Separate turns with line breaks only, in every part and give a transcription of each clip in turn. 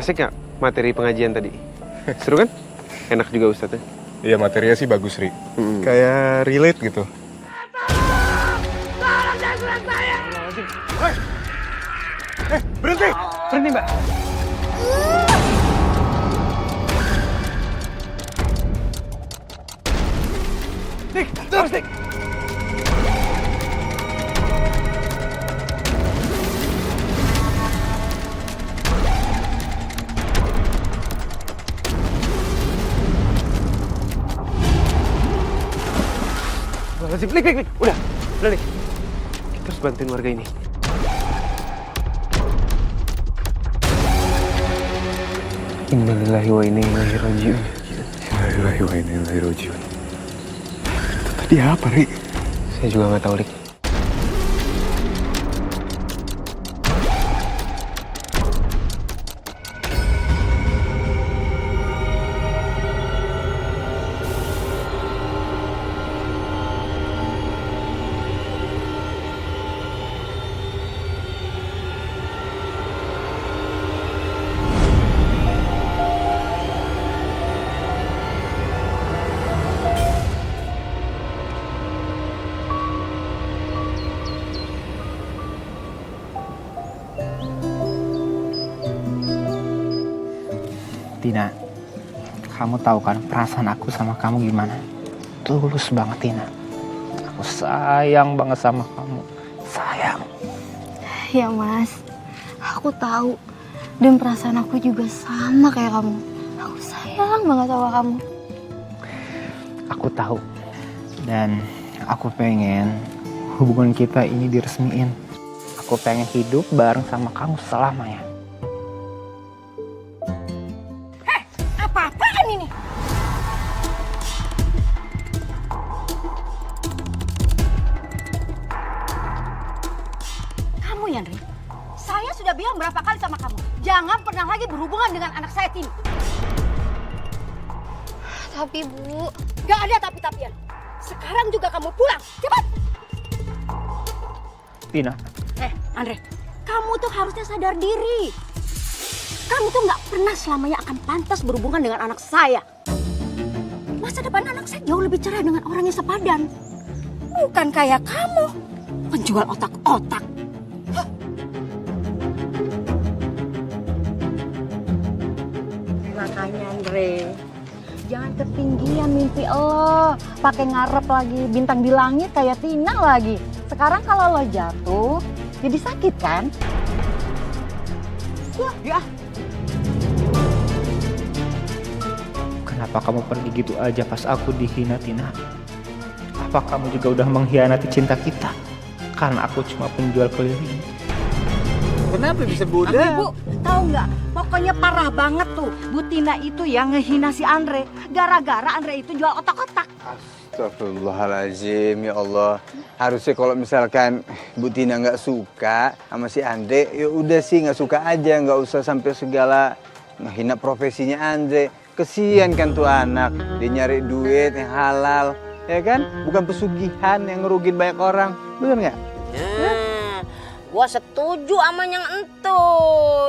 Asik nggak materi pengajian tadi? Seru kan? Enak juga Ustadznya.
Iya, materinya sih bagus, Ri. Kayak relate gitu.
Berhenti! Berhenti, Mbak. Dik, terus, Dik. Lik. Udah, Lik. Kita harus bantuin warga ini. Innalillahi wa inna ilaihi raji'un.
Innalillahi wa inna ilaihi raji'un. Itu tadi apa, Ri?
Saya juga nggak tahu, Lik.
Tina, kamu tahu kan perasaan aku sama kamu gimana? Tulus banget, Tina. Aku sayang banget sama kamu. Sayang.
Ya Mas, aku tahu. Dan perasaan aku juga sama kayak kamu. Aku sayang banget sama kamu.
Aku tahu. Dan aku pengen hubungan kita ini diresmiin. Aku pengen hidup bareng sama kamu selamanya.
Apa-apaan ini? Kamu Yandri, saya sudah bilang berapa kali sama kamu, jangan pernah lagi berhubungan dengan anak saya Tini. Tapi Bu, gak ada tapi-tapian. Sekarang juga kamu pulang, cepat.
Tina.
Andre, kamu tuh harusnya sadar diri. Kamu tuh gak pernah selamanya akan pantas berhubungan dengan anak saya. Masa depan anak saya jauh lebih cerah dengan orang yang sepadan. Bukan kayak kamu, penjual otak-otak. Makanya Andre, jangan ketinggian mimpi lo. Pakai ngarep lagi bintang di langit kayak Tina lagi. Sekarang kalau lo jatuh, jadi sakit kan? Ya.
Kenapa kamu pergi gitu aja pas aku dihina, Tina? Apa kamu juga udah mengkhianati cinta kita? Karena aku cuma penjual keliling.
Kenapa bisa Bunda?
Bu, tahu nggak? Pokoknya parah banget tuh. Bu Tina itu yang ngehina si Andre. Gara-gara Andre itu jual otak-otak.
Astagfirullahaladzim, ya Allah. Harusnya kalau misalkan Bu Tina nggak suka sama si Andre, ya udah sih nggak suka aja, nggak usah sampai segala ngehina profesinya Andre. Kesian kan tuh anak, dia nyari duit yang halal, ya kan? Bukan pesugihan yang ngerugin banyak orang, bener nggak?
Gua setuju sama yang entu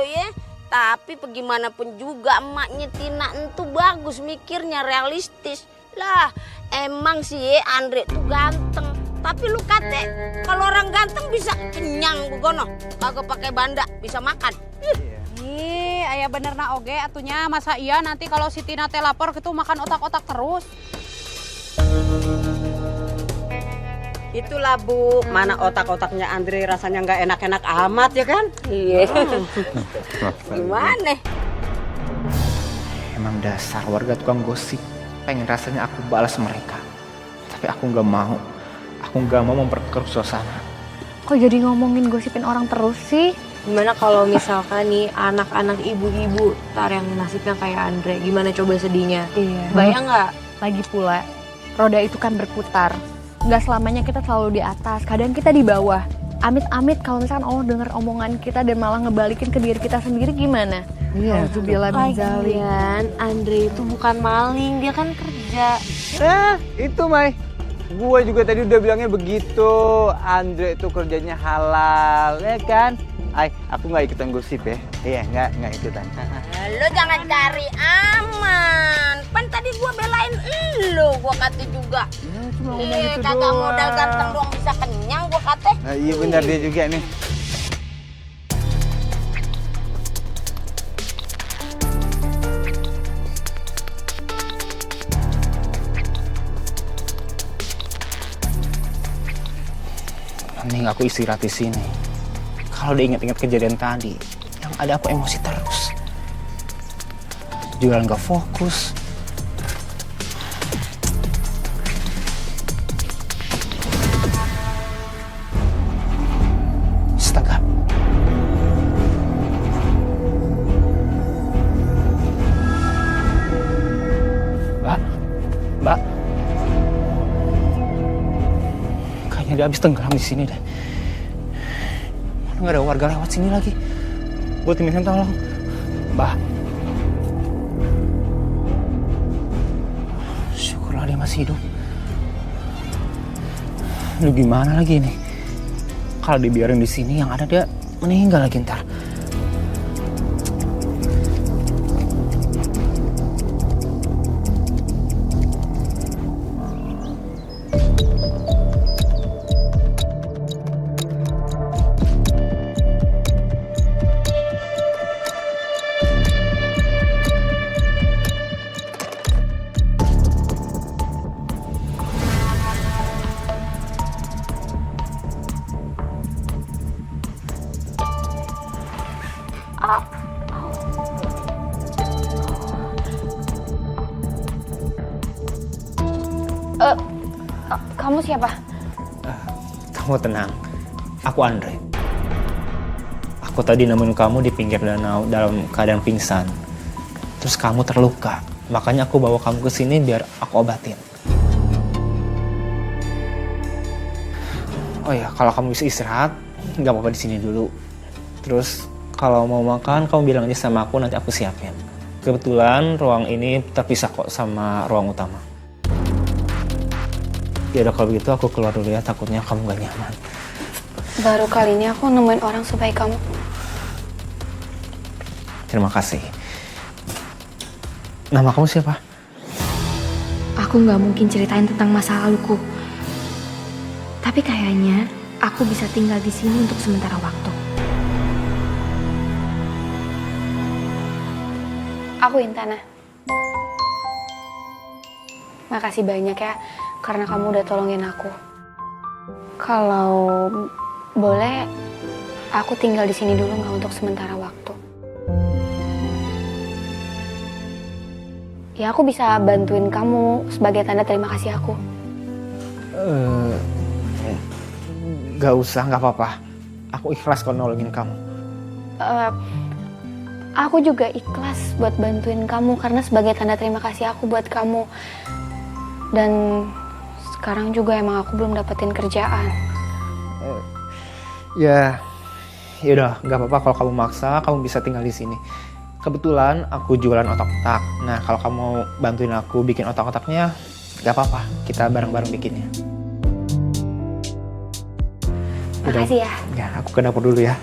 ya. Tapi bagaimanapun juga emaknya Tina entu bagus mikirnya, realistis. Lah emang sih Andre tuh ganteng. Tapi lu kate kalau orang ganteng bisa kenyang begono. Kagak pakai banda bisa makan.
Ih, aya bener na oge atunya. Masa iya nanti kalau si Tina teh lapor gitu makan otak-otak terus.
Itulah Bu, mana otak-otaknya Andre rasanya nggak enak-enak amat ya kan?
Iya. Gimana?
Emang dasar warga tukang gosip. Pengen rasanya aku balas mereka. Tapi aku nggak mau. Aku nggak mau memperkeruh suasana.
Kok jadi ngomongin gosipin orang terus sih?
Gimana kalau misalkan nih anak-anak ibu-ibu tar yang nasibnya kayak Andre, gimana coba sedihnya?
Iya.
Bayang nggak?
Lagi pula, roda itu kan berputar. Nggak selamanya kita selalu di atas, kadang kita di bawah. Amit-amit kalau misalkan Allah dengar omongan kita dan malah ngebalikin ke diri kita sendiri gimana?
Iya.
Alhamdulillah min zalik.
Lagian Andre itu bukan maling, dia kan kerja.
Itu Mai. Gua juga tadi udah bilangnya begitu. Andre itu kerjanya halal, ya kan? aku nggak ikutan gosip ya. Iya, nggak ikutan.
Lo jangan cari aman. Pan tadi gua belain lo, gua kata juga.
Ya, cuma ngomong gitu
kagak
doang.
modal ganteng doang bisa kenyang gua kata.
Nah, iya benar dia juga nih.
Mending aku istirahat di sini. Kalau diingat-ingat kejadian tadi, yang ada aku emosi terus. Jualan gak fokus. Astaga. Mbak. Kayaknya dia habis tenggelam di sini deh. Nggak ada warga lewat sini lagi. Gue minta tolong, Mbak. Syukurlah dia masih hidup. Lu gimana lagi nih? Kalau dibiarin di sini yang ada dia meninggal lagi ntar.
Kamu siapa?
Kamu tenang, aku Andre. Aku tadi nemuin kamu di pinggir danau dalam keadaan pingsan. Terus kamu terluka, makanya aku bawa kamu ke sini biar aku obatin. Oh ya, kalau kamu bisa istirahat, nggak apa-apa di sini dulu. Terus kalau mau makan, kamu bilang aja sama aku, nanti aku siapin. Kebetulan ruang ini terpisah kok sama ruang utama. Ya udah kalau begitu aku keluar dulu ya, takutnya kamu gak nyaman.
Baru kali ini aku nemuin orang sebaik kamu.
Terima kasih. Nama kamu siapa?
Aku nggak mungkin ceritain tentang masa laluku. Tapi kayaknya aku bisa tinggal di sini untuk sementara waktu. Aku Intana. Makasih banyak ya, karena kamu udah tolongin aku. Kalau boleh, aku tinggal di sini dulu nggak untuk sementara waktu. Ya aku bisa bantuin kamu sebagai tanda terima kasih aku.
Gak usah, gak apa-apa. Aku ikhlas kalau nolongin kamu.
Aku juga ikhlas buat bantuin kamu karena sebagai tanda terima kasih aku buat kamu. Dan sekarang juga emang aku belum dapetin kerjaan.
Ya udah, nggak apa-apa kalau kamu maksa, kamu bisa tinggal di sini. Kebetulan aku jualan otak-otak. Nah kalau kamu mau bantuin aku bikin otak-otaknya, nggak apa-apa. Kita bareng-bareng bikinnya.
Makasih ya.
Ya, aku ke dapur dulu ya.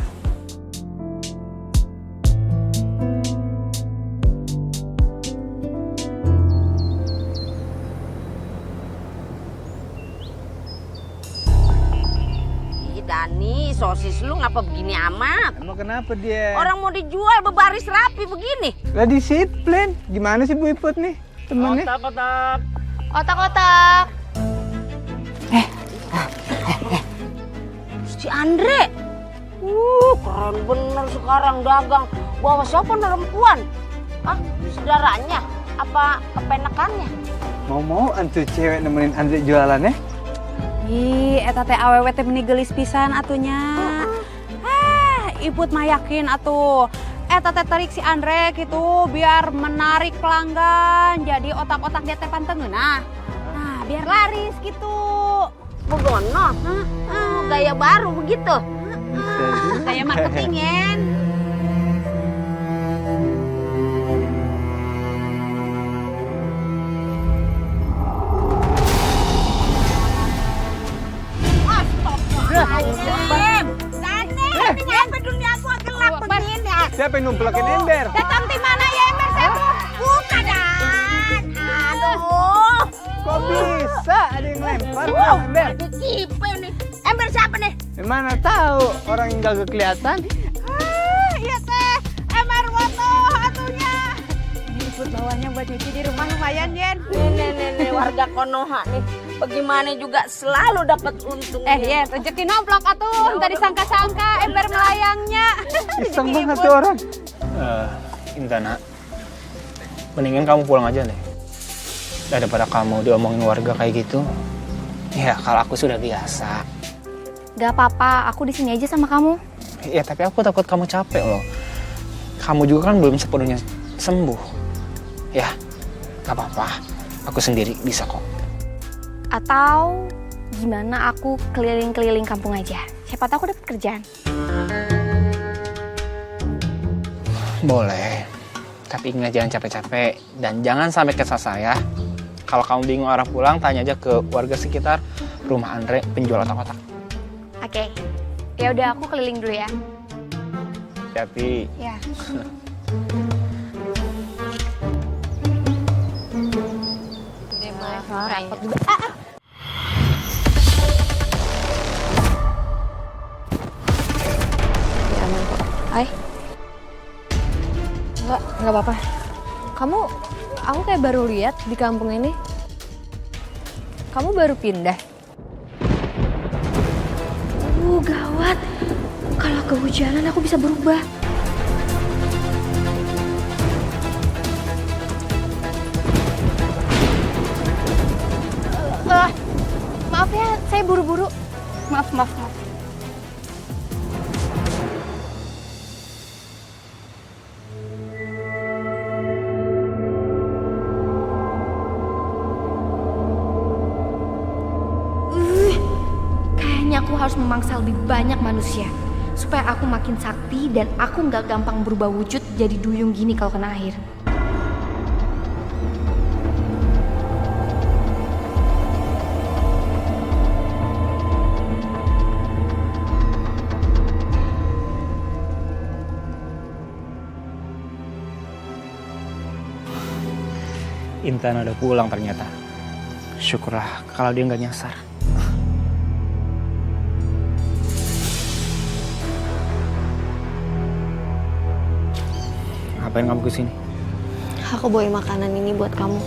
Dani, sosis lu ngapa begini amat?
Emang kenapa dia?
Orang mau dijual berbaris rapi begini.
Lah disiplin. Gimana sih Bu Iput nih temennya?
Otak-otak.
Otak-otak.
Si Andre. Keren bener sekarang dagang. Bawa siapa perempuan? Hah? Saudaranya? Apa kepenekannya?
Mau antu cewek nemenin Andre jualan ya?
Ih, eta teh awewe teh meni geulis pisan atunya. Iput mah yakin atuh. Eta teh terik si Andre gitu biar menarik pelanggan. Jadi otak-otak dia teh pantengeunah. Nah, biar laris gitu.
Begono? Gaya baru begitu?
Gaya marketingin.
Dani, ngapa dunia gua
siapa yang numplakin ember?
Datang di mana ya ember saya?
Bukan Dan. Aduh.
Kok bisa ada yang lempar ember?
Ada kipe nih. Ember siapa nih?
Mana tahu orang yang gak kelihatan.
Iya teh, ember moto atunya. Ini ikut bawahnya buat nyuci di rumah lumayan Yen.
Nih warga Konoha nih. Bagaimana juga selalu dapat untung.
Yen, rezeki nomplok atuh. Tadi sangka-sangka ember melayangnya.
Iseng banget tuh orang.
Intan, nak. Mendingan kamu pulang aja deh. Daripada kamu diomongin warga kayak gitu. Ya, kalau aku sudah biasa.
Gak apa-apa, aku di sini aja sama kamu.
Ya, tapi aku takut kamu capek loh. Kamu juga kan belum sepenuhnya sembuh. Ya, gak apa-apa. Aku sendiri bisa kok.
Atau gimana aku keliling-keliling kampung aja. Siapa tahu aku dapat kerjaan.
Boleh. Tapi ingat jangan capek-capek. Dan jangan sampai kesal saya. Kalau kamu bingung arah pulang, tanya aja ke warga sekitar rumah Andre penjual otak-otak.
Oke. Ya udah aku keliling dulu ya.
Tapi
Ya.
Repot juga.
Ya aman kok. Hai. Enggak apa-apa. Aku kayak baru lihat di kampung ini. Kamu baru pindah. Gawat. Kalau kehujanan aku bisa berubah. Maaf ya, saya buru-buru. Maaf. Kayaknya aku harus memangsa lebih banyak manusia supaya aku makin sakti dan aku nggak gampang berubah wujud jadi duyung gini kalau kena air.
Intan udah pulang ternyata. Syukurlah kalau dia nggak nyasar. Ngapain kamu kesini?
Aku bawa makanan ini buat kamu.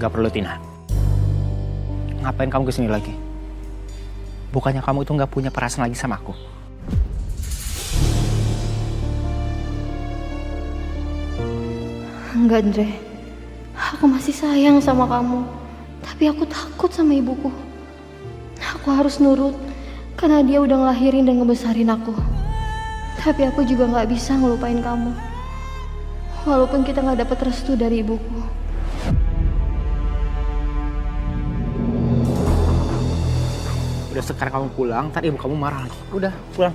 Nggak perlu, Tina. Ngapain kamu kesini lagi? Bukannya kamu itu nggak punya perasaan lagi sama aku?
Enggak, Andre. Aku masih sayang sama kamu. Tapi aku takut sama ibuku. Aku harus nurut karena dia udah ngelahirin dan ngebesarin aku. Tapi aku juga nggak bisa ngelupain kamu. Walaupun kita nggak dapat restu dari ibuku.
Udah sekarang kamu pulang, ntar ibu kamu marah lagi. Udah, pulang.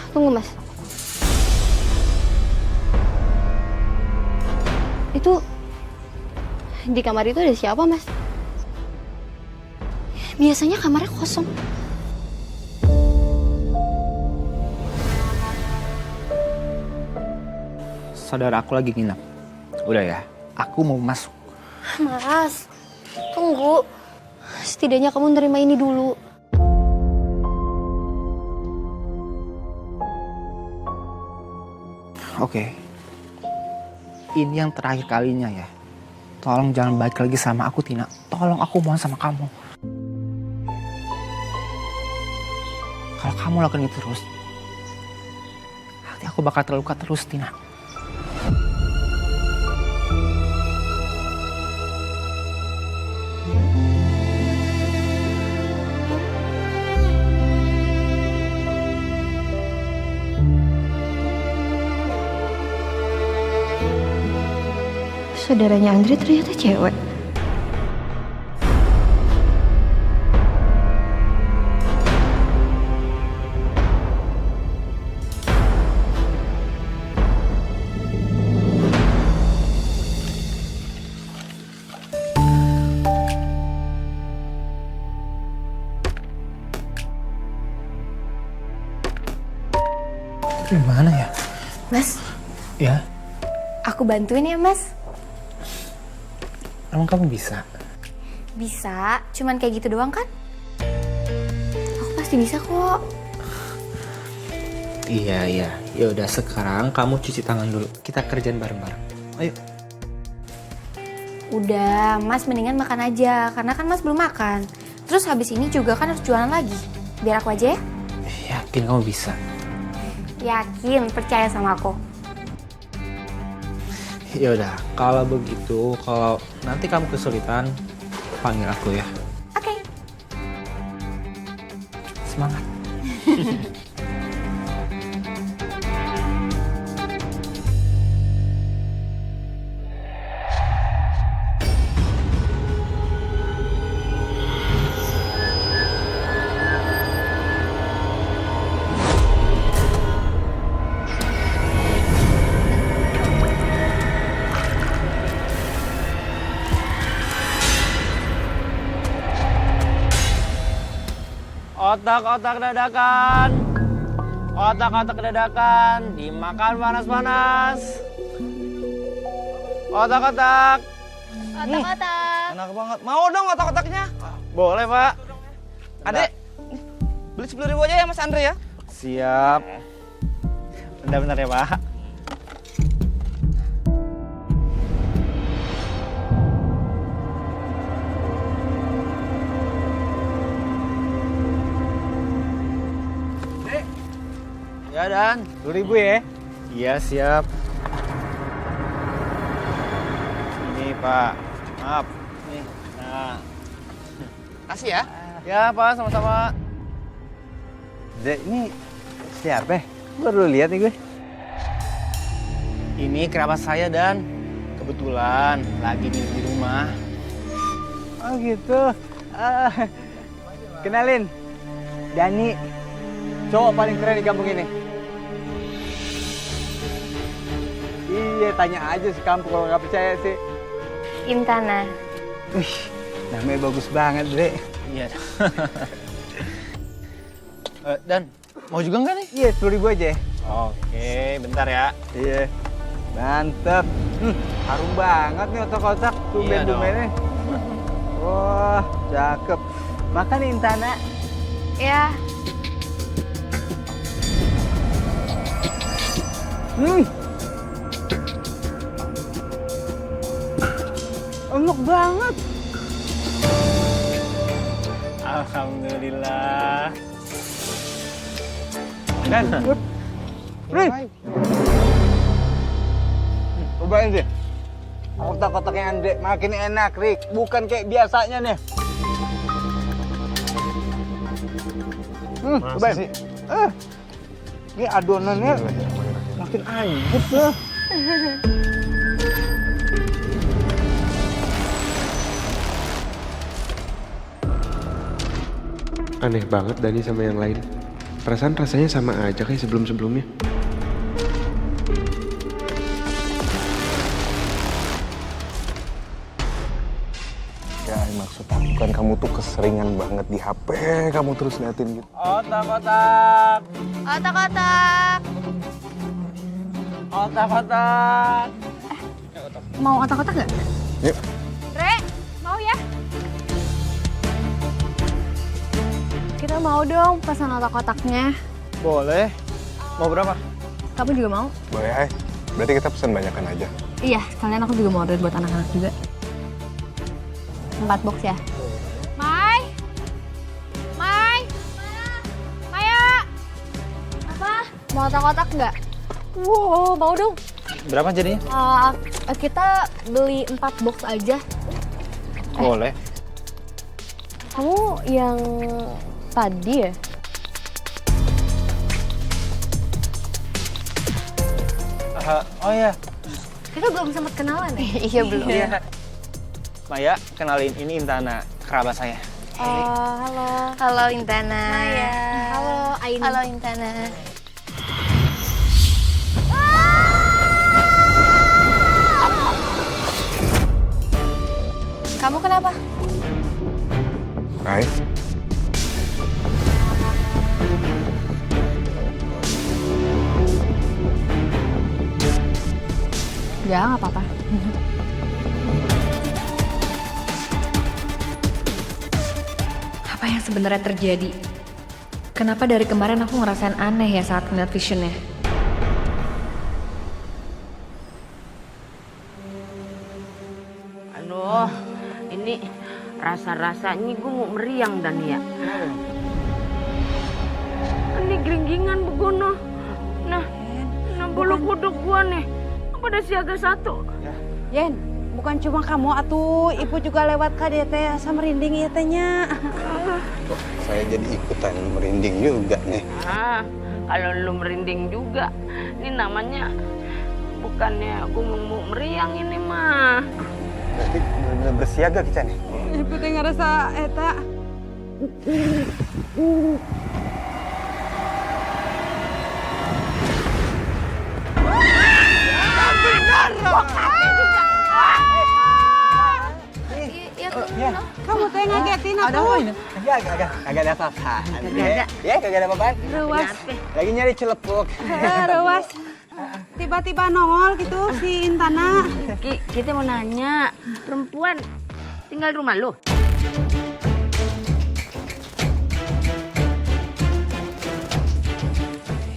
Tunggu, Mas. Itu di kamar itu ada siapa, Mas? Biasanya kamarnya kosong.
Saudara aku lagi nginep. Udah ya, aku mau masuk.
Mas, tunggu. Setidaknya kamu nerima ini dulu.
Oke. Ini yang terakhir kalinya ya. Tolong jangan balik lagi sama aku, Tina. Tolong, aku mohon sama kamu. Kalau kamu lakukan itu terus, hati aku bakal terluka terus, Tina.
Saudaranya Andre ternyata cewek.
Gimana ya?
Mas,
Ya,
aku bantuin ya mas?
emang kamu bisa?
Bisa, cuman kayak gitu doang kan? Aku pasti bisa kok.
Iya. Ya udah sekarang kamu cuci tangan dulu. Kita kerjain bareng-bareng. Ayo.
Udah, mas mendingan makan aja, karena kan mas belum makan. Terus habis ini juga kan harus jualan lagi. Biar aku aja ya?
Yakin kamu bisa?
Yakin, percaya sama aku.
Ya udah, kalau begitu, kalau nanti kamu kesulitan, panggil aku ya.
Oke.
Semangat.
Otak-otak dadakan. Otak-otak dadakan. Dimakan panas-panas. Otak-otak.
Otak-otak.
Enak banget. Mau dong otak-otaknya? Boleh, Pak.
Adek, beli 10.000 aja ya Mas Andre ya?
Siap. Bentar-bentar ya, Pak. Ya, Dan. 10.000 ya? Iya, siap. Ini, Pak. Maaf. Nih. Nah.
Kasih ya.
Ya, Pak, sama-sama.
Dek, ini siapa? Baru lihat nih gue.
Ini kerabat saya, Dan. Kebetulan lagi nginep di rumah.
Oh gitu. Kenalin, Dani, cowok paling keren di kampung ini. Iya, tanya aja si kampung kalau nggak percaya sih.
Intana.
Wih, namanya bagus banget, Dre.
Iya. Dan, mau juga nggak nih?
Iya, 10.000 aja.
Oke, bentar ya.
Iya, mantep. Harum banget nih otak-otak,
Iya
tumben-tumbennya. Wah, cakep. Makan nih, Intana.
Ya,
Enak banget.
Alhamdulillah. Dan,
Rik, cobain deh. Otak-otaknya Andre makin enak, Rik. Bukan kayak biasanya nih. Cobain. Ini adonannya makin anjut loh.
Aneh banget Dani sama yang lain. Perasaan rasanya sama aja kayak sebelum-sebelumnya.
Ya maksud aku kan kamu tuh keseringan banget di HP, kamu terus liatin gitu.
otak-otak.
otak-otak.
Otak-otak.
Mau otak-otak nggak?
Yuk.
Re, mau ya? Kita mau dong pesan otak-otaknya.
Boleh. Mau berapa?
Kamu juga mau?
Boleh, Hai. Berarti kita pesan banyakan aja.
Iya, sekalian aku juga mau order buat anak-anak juga. 4 box ya? Mai! Mai! Maya! Apa? Mau otak-otak nggak? Wow, mau dong.
Berapa jadinya?
Kita beli 4 box aja.
Boleh.
Kamu yang tadi ya?
Oh ya,
Kita belum sempat kenalan ya? Iya, belum.
Maya, kenalin ini Intana, kerabat saya.
Halo.
Halo Intana.
Maya. Halo, Aini.
Halo Intana. Kamu kenapa?
Hai.
Nggak apa-apa. Apa yang sebenarnya terjadi? Kenapa dari kemarin aku ngerasain aneh ya saat ngeliat visionnya?
Aduh, ini rasa-rasanya gue mau meriang dan ya. Ini geringgingan begono. Nah bulu kuduk gua nih. Pada siaga 1.
Yen, bukan cuma kamu atuh, ibu juga lewat ka dia teh asa merinding ieu teh nya.
Kok saya jadi ikutan merinding juga nih.
Kalau lu merinding juga, ini namanya bukannya gue mau meriang ini mah.
Berarti benar-benar bersiaga kita nih.
Ibu teh ngarasa eta. Kamu teh ngagetin aku.
Kagak ada apa-apa. Ya, kagak ada apa-apa.
Ruas.
Lagi nyari celepuk.
Ruas. Tiba-tiba nongol gitu si Intana.
Kita mau nanya, perempuan tinggal di rumah lu?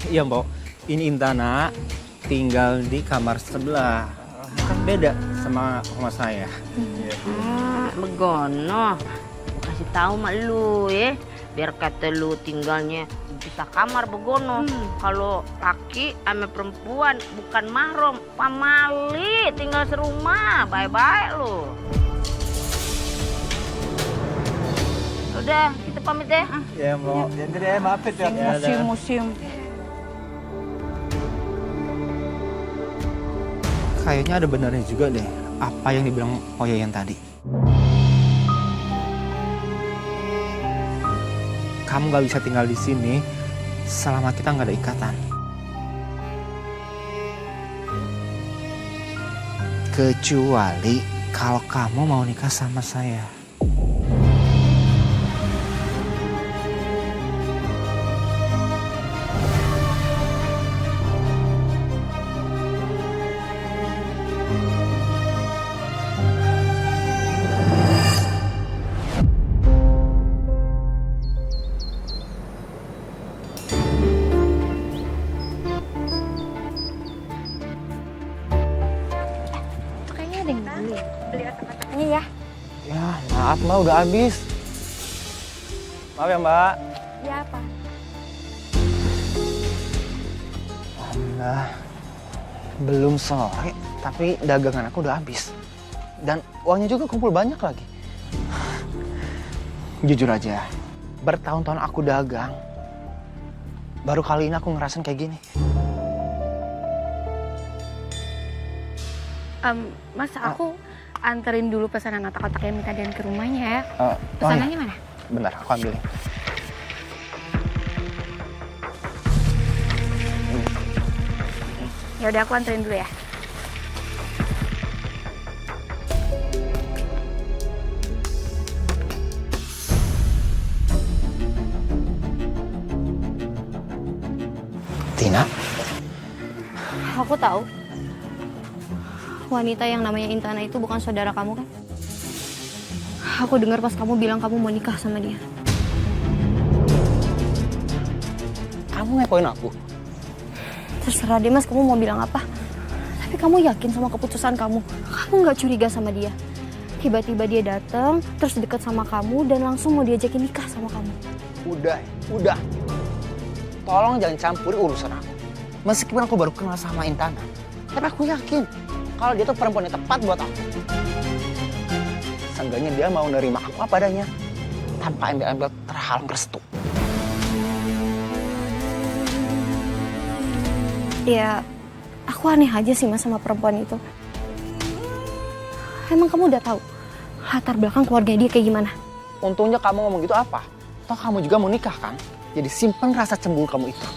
Iya, Mbok. Ini Intana tinggal di kamar sebelah. Kan beda sama rumah saya.
Begono. Kasih tahu mak lu ya, biar kata lu tinggalnya bisa kamar begono. Kalau laki sama perempuan bukan mahram, pamali tinggal serumah. Bye-bye lu. Udah, kita pamit ya.
Ya, Mbok.
Jadi deh, maaf ya.
Musim.
Kayaknya ada benarnya juga deh apa yang dibilang Oya yang tadi. Kamu gak bisa tinggal di sini selama kita nggak ada ikatan. Kecuali kalau kamu mau nikah sama saya. Ya, maaf Mbak, udah habis. Maaf ya Mbak.
Ya apa?
Alhamdulillah, belum sore, tapi dagangan aku udah habis. Dan uangnya juga kumpul banyak lagi. Jujur aja, bertahun-tahun aku dagang, baru kali ini aku ngerasain kayak gini.
Mas, aku anterin dulu pesanan otak-otak yang minta Dan ke rumahnya ya.
Oh
Pesanannya
iya.
mana?
Bentar, aku ambilin.
Ya udah, aku anterin dulu ya.
Tina?
Aku tahu. Wanita yang namanya Intana itu bukan saudara kamu kan? Aku dengar pas kamu bilang kamu mau nikah sama dia.
Kamu ngepoin aku?
Terserah deh Mas, kamu mau bilang apa. Tapi kamu yakin sama keputusan kamu? Kamu nggak curiga sama dia? Tiba-tiba dia datang, terus deket sama kamu dan langsung mau diajakin nikah sama kamu.
Udah. Tolong jangan campuri urusan aku. Meskipun aku baru kenal sama Intana, tapi aku yakin kalau dia tuh perempuan yang tepat buat aku. Seenggaknya dia mau nerima aku apa adanya, tanpa embel-embel terhalang restu.
Ya, aku aneh aja sih Mas sama perempuan itu. Emang kamu udah tahu latar belakang keluarganya dia kayak gimana?
Untungnya kamu ngomong gitu apa? Toh kamu juga mau nikah kan? Jadi simpen rasa cemburu kamu itu.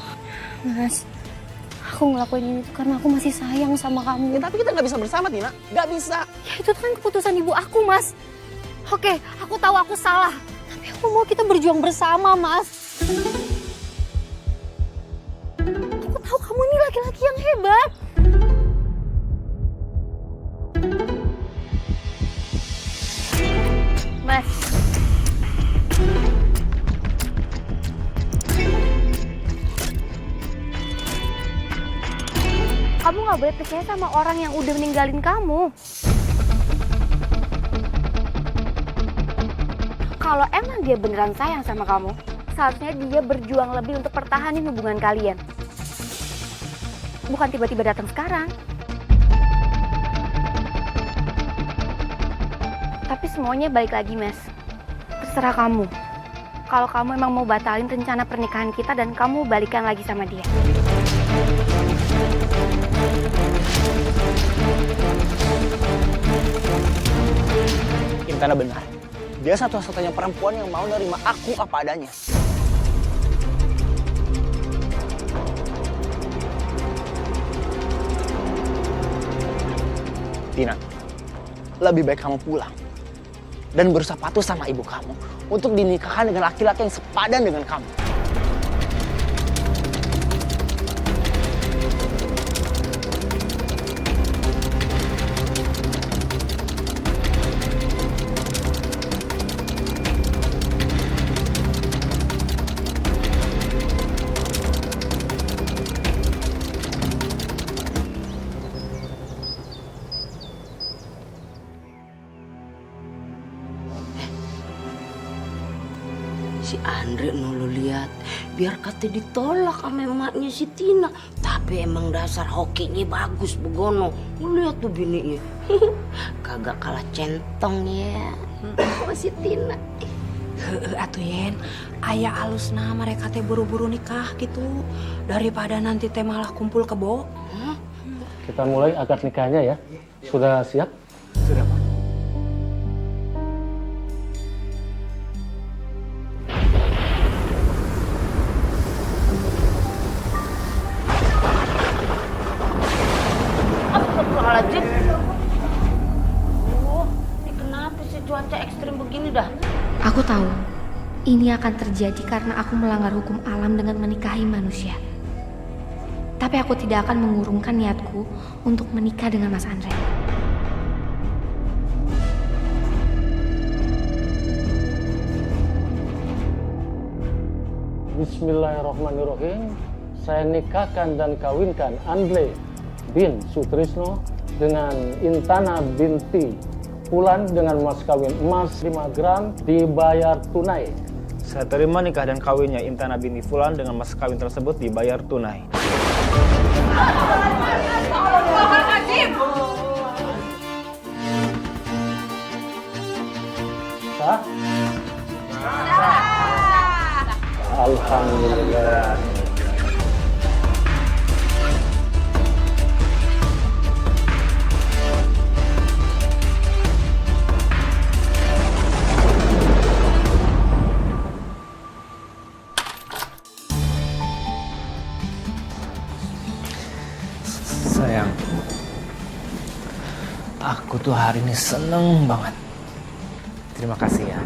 Mas, aku ngelakuin ini karena aku masih sayang sama kamu.
Ya, tapi kita nggak bisa bersama, Tina. Nggak bisa.
Ya itu kan keputusan ibu aku, Mas. Oke, aku tahu aku salah. Tapi aku mau kita berjuang bersama, Mas. Aku tahu kamu ini laki-laki yang hebat.
Mas. Kamu gak boleh percaya sama orang yang udah meninggalin kamu. Kalau emang dia beneran sayang sama kamu, seharusnya dia berjuang lebih untuk pertahanin hubungan kalian. Bukan tiba-tiba datang sekarang. Tapi semuanya balik lagi, Mas. Terserah kamu. Kalau kamu emang mau batalin rencana pernikahan kita dan kamu balikan lagi sama dia.
Intana benar. Dia satu-satunya perempuan yang mau nerima aku apa adanya. Tina, lebih baik kamu pulang dan berusaha patuh sama ibu kamu untuk dinikahkan dengan laki-laki yang sepadan dengan kamu.
Si Andre nulu lihat, biar kata ditolak sama emaknya si Tina. Tapi emang dasar hokinya bagus begono. Lu lihat tuh bininya. Kagak kalah centong ya. Sama si Tina.
Atuh Yen, aya alusna mereka teh buru-buru nikah gitu. Daripada nanti teh malah kumpul kebo.
Kita mulai akad nikahnya ya. Sudah siap?
Sudah, Pak.
Astagfirullahaladzim. Ini kenapa sih cuaca ekstrim begini dah?
Aku tahu, ini akan terjadi karena aku melanggar hukum alam dengan menikahi manusia. Tapi aku tidak akan mengurungkan niatku untuk menikah dengan Mas Andre.
Bismillahirrahmanirrahim. Saya nikahkan dan kawinkan Andre bin Sutrisno dengan Intana binti Fulan dengan mas kawin emas 5 gram dibayar tunai.
Saya terima nikah dan kawinnya Intana binti Fulan dengan mas kawin tersebut dibayar tunai.
Sah? Alhamdulillah.
Sayang, aku tuh hari ini seneng banget. Terima kasih ya,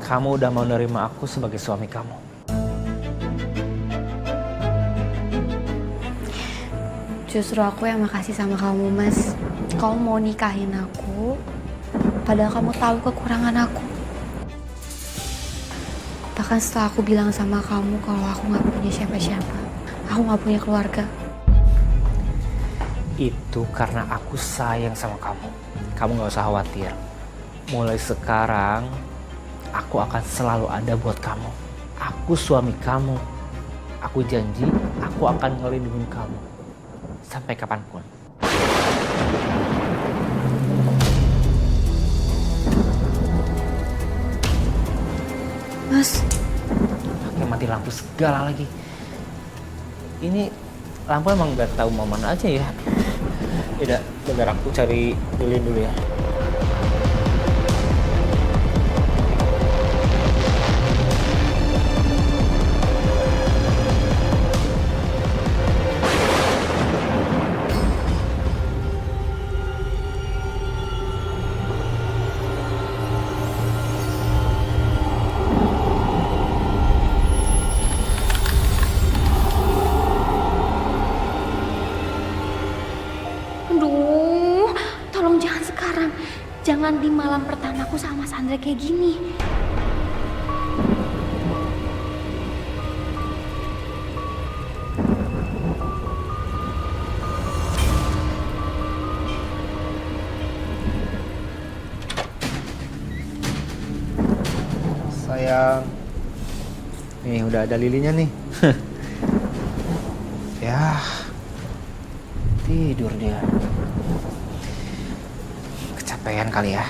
kamu udah mau nerima aku sebagai suami kamu.
Justru aku yang makasih sama kamu, Mas. Kamu mau nikahin aku, padahal kamu tahu kekurangan aku. Bahkan setelah aku bilang sama kamu kalau aku nggak punya siapa-siapa, aku nggak punya keluarga.
Itu karena aku sayang sama kamu. Kamu gak usah khawatir. Mulai sekarang, aku akan selalu ada buat kamu. Aku suami kamu. Aku janji, aku akan ngelindungin kamu. Sampai kapanpun.
Mas.
Pakai mati lampu segala lagi. Ini lampu emang gak tahu mau mana aja ya. Udah, bentar aku cari lilin dulu ya.
Aduh, tolong jangan sekarang. kebetulan di malam pertamaku sama Mas Andre kayak gini.
Sayang, nih udah ada lilinya nih. Ya, tidur dia. Kecapean kali ya.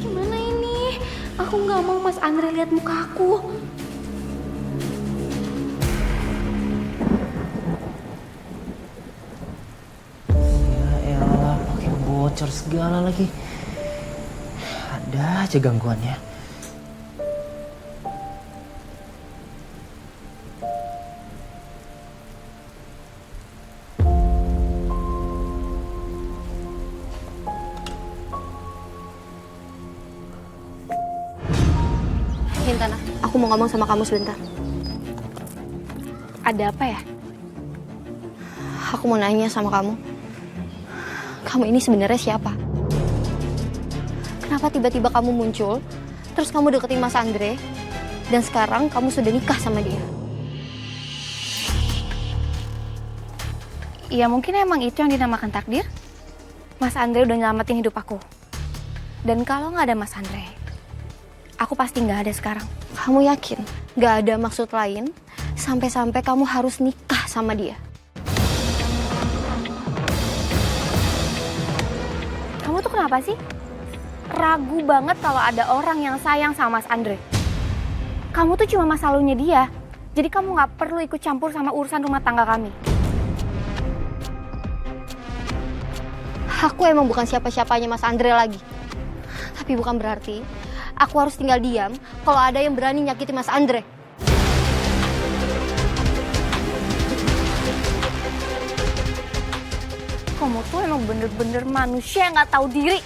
Gimana ini? Aku nggak mau Mas Andre lihat muka aku.
Ya elah, pakai bocor segala lagi. Ada aja gangguannya.
Hintana, aku mau ngomong sama kamu sebentar. Ada apa ya? Aku mau nanya sama kamu. Kamu ini sebenarnya siapa? Kenapa tiba-tiba kamu muncul, terus kamu deketin Mas Andre, dan sekarang kamu sudah nikah sama dia? Ya mungkin emang itu yang dinamakan takdir. Mas Andre udah nyelamatin hidup aku. Dan kalau nggak ada Mas Andre, aku pasti nggak ada sekarang. Kamu yakin nggak ada maksud lain sampai-sampai kamu harus nikah sama dia? Kamu tuh kenapa sih? Ragu banget kalau ada orang yang sayang sama Mas Andre. Kamu tuh cuma masa lalunya dia. Jadi kamu nggak perlu ikut campur sama urusan rumah tangga kami. Aku emang bukan siapa-siapanya Mas Andre lagi. Tapi bukan berarti aku harus tinggal diam kalau ada yang berani nyakiti Mas Andre. Kamu tuh emang bener-bener manusia yang gak tahu diri.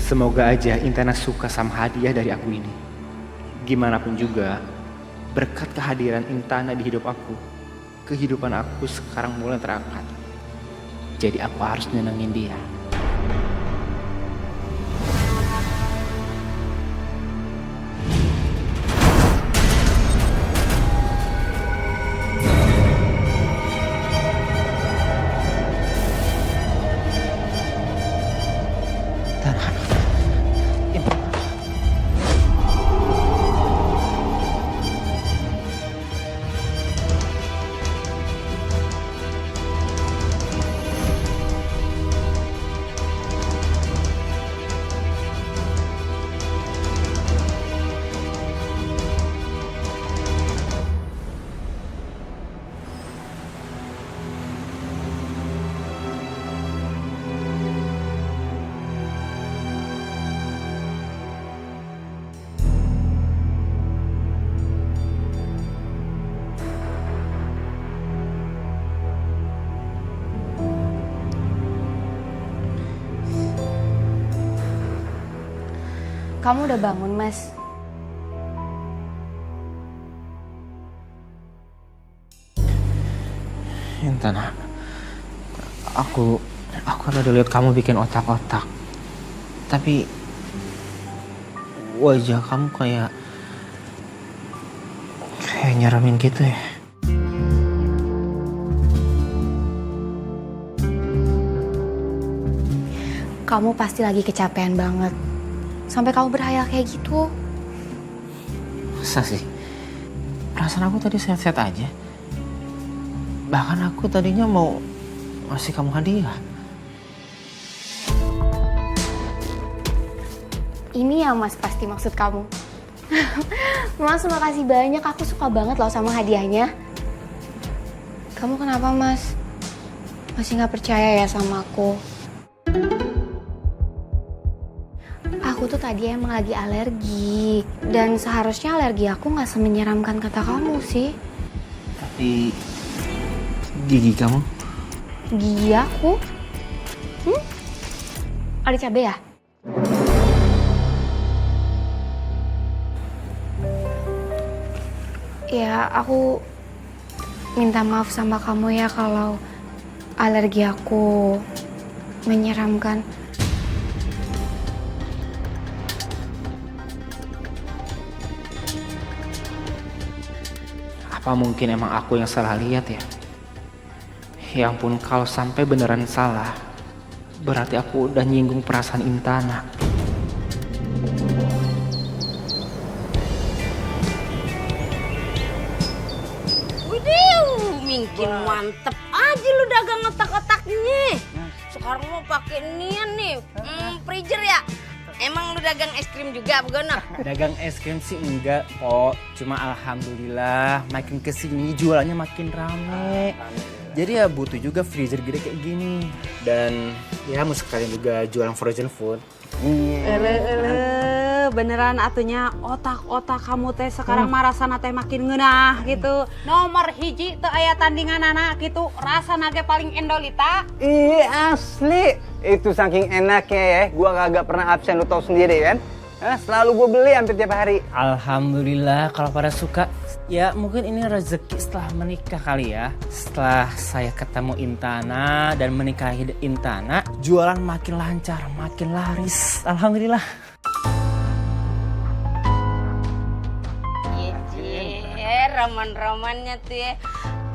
Semoga aja Intana suka sama hadiah dari aku ini. Gimana pun juga, berkat kehadiran Intana di hidup aku, kehidupan aku sekarang mulai terangkat. Jadi aku harus nyenengin dia.
Kamu udah bangun, Mas?
Intana, aku kan udah lihat kamu bikin otak-otak. Tapi wajah kamu kayak nyeremin gitu ya.
Kamu pasti lagi kecapean banget. Sampai kamu berhayal kayak gitu.
Masa sih? Perasaan aku tadi sehat-sehat aja. Bahkan aku tadinya mau ngasih kamu hadiah.
Ini ya Mas pasti maksud kamu. Mas makasih banyak, aku suka banget loh sama hadiahnya. Kamu kenapa Mas? Masih gak percaya ya sama aku? Aku tuh tadi emang lagi alergi. Dan seharusnya alergi aku gak semenyeramkan kata kamu sih.
Tapi gigi kamu
gigi aku. Ada cabai ya? Ya, aku minta maaf sama kamu ya kalau alergi aku menyeramkan.
Apa mungkin emang aku yang salah lihat ya? Ya ampun, kalau sampai beneran salah, berarti aku udah nyinggung perasaan Intana.
Widih, mungkin mantep aja lu dagang otak-otaknya. Sekarang mau pakai nian nih, freezer ya. Emang lu dagang es krim juga, Begono?
Dagang es krim sih enggak kok, cuma alhamdulillah makin kesini jualannya makin rame. Jadi ya butuh juga freezer gede kayak gini. Dan ya mau sekalian juga jualan frozen food.
Beneran atunya otak-otak kamu teh sekarang mah rasana teh makin ngeunah gitu. Nomor hiji teu aya tandingan anak gitu, rasana ge paling endolita.
Iya asli. Itu saking enaknya ya, gua kagak pernah absen, lu tau sendiri kan? Selalu gua beli hampir tiap hari.
Alhamdulillah kalau pada suka. Ya mungkin ini rezeki setelah menikah kali ya. Setelah saya ketemu Intana dan menikahi Intana, jualan makin lancar, makin laris. Alhamdulillah.
Roman-romannya tuh ya.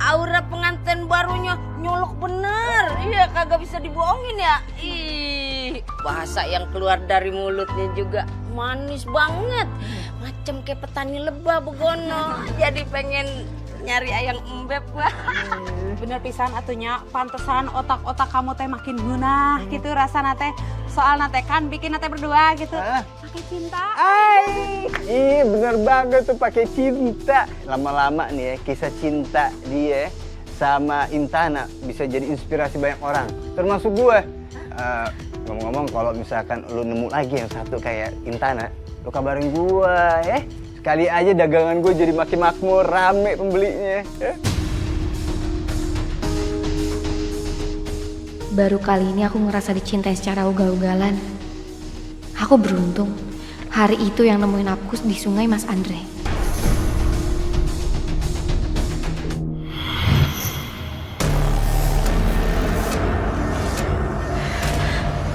Aura pengantin barunya nyolok bener. Iya, kagak bisa dibohongin ya. Ih, bahasa yang keluar dari mulutnya juga manis banget. Macem kayak petani lebah, Begono. Jadi pengen nyari ayam embeb gua.
Bener pisan atunya, pantesan otak-otak kamu teh makin ngeunah gitu rasana teh. Soalna teh kan bikin teh berdua gitu. Pakai cinta.
Iya bener banget tuh pakai cinta. Lama-lama nih ya kisah cinta dia sama Intana bisa jadi inspirasi banyak orang. Termasuk gue. Ngomong-ngomong kalau misalkan lu nemu lagi yang satu kayak Intana, lu kabarin gue ya. Sekali aja dagangan gue jadi makin makmur, rame pembelinya.
Baru kali ini aku ngerasa dicintai secara ugal-ugalan. Aku beruntung. Hari itu yang nemuin aku di sungai Mas Andre.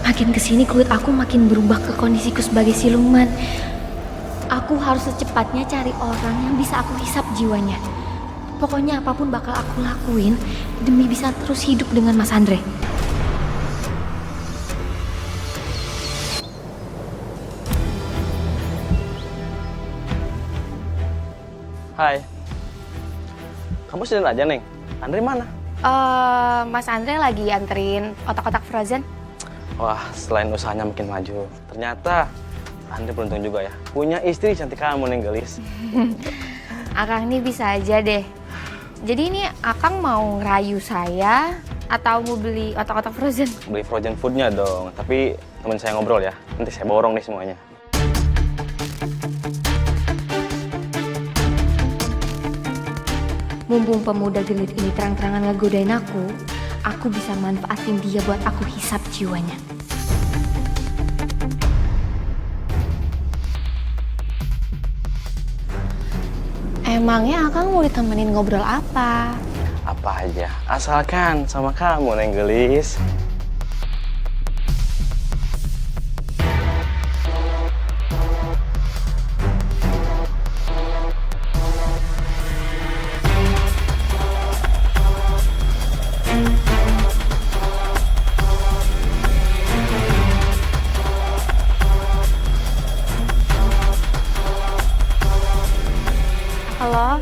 Makin kesini kulit aku makin berubah ke kondisiku sebagai siluman. Aku harus secepatnya cari orang yang bisa aku hisap jiwanya. Pokoknya apapun bakal aku lakuin demi bisa terus hidup dengan Mas Andre.
Hai. Kamu sendiri aja, Neng? Andre mana?
Mas Andre lagi anterin otak-otak frozen.
Wah, selain usahanya makin maju, ternyata Andre beruntung juga ya. Punya istri cantik kamu, Neng Gelis.
Akang ini bisa aja deh. Jadi ini Akang mau ngerayu saya atau mau beli otak-otak frozen?
Beli frozen foodnya dong, tapi temen saya ngobrol ya. Nanti saya borong nih semuanya.
Mumpung pemuda gelit ini terang-terangan ngegodain aku bisa manfaatin dia buat aku hisap jiwanya. Emangnya Akang mau ditemenin ngobrol apa?
Apa aja, asalkan sama kamu, Neng Gelis.
Halo?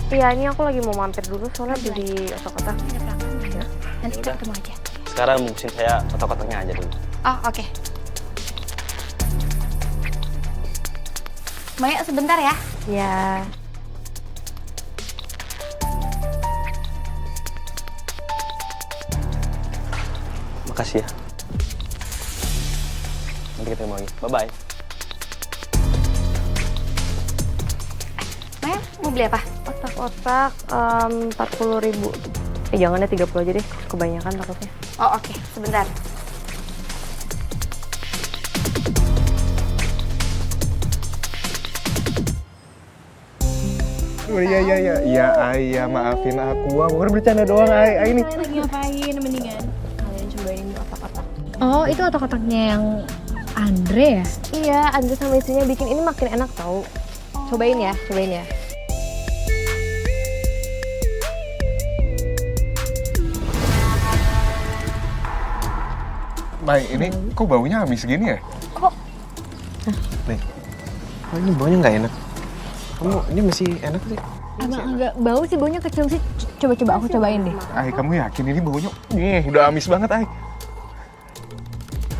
Iya, ini aku lagi mau mampir dulu soalnya beli otak-otak.
Ya. Nanti kita ketemu aja.
Sekarang bungkusin saya otak-otaknya aja dulu.
Oh, oke. Maya, sebentar ya.
Ya.
Makasih ya. Nanti ketemu lagi. Bye-bye.
Maya, mau beli apa?
Otak-otak 40.000. Jangan deh 30 aja deh, kebanyakan takutnya.
Oh oke, sebentar.
Oh iya, maafin aku kan bercanda doang, Ai ini.
Lagi ngapain mendingan? Kalian cobain otak-otak. Oh, itu otak-otaknya yang Andre ya? Iya, Andre sama istrinya bikin ini makin enak tau. Cobain ya.
Baik, ini kok baunya amis gini ya?
Kok?
Nih, kok ini baunya nggak enak? Kamu ini masih enak sih?
Emang agak bau sih, baunya kecil sih. Coba aku cobain deh.
Ai, kamu yakin ini baunya udah amis banget, Ai?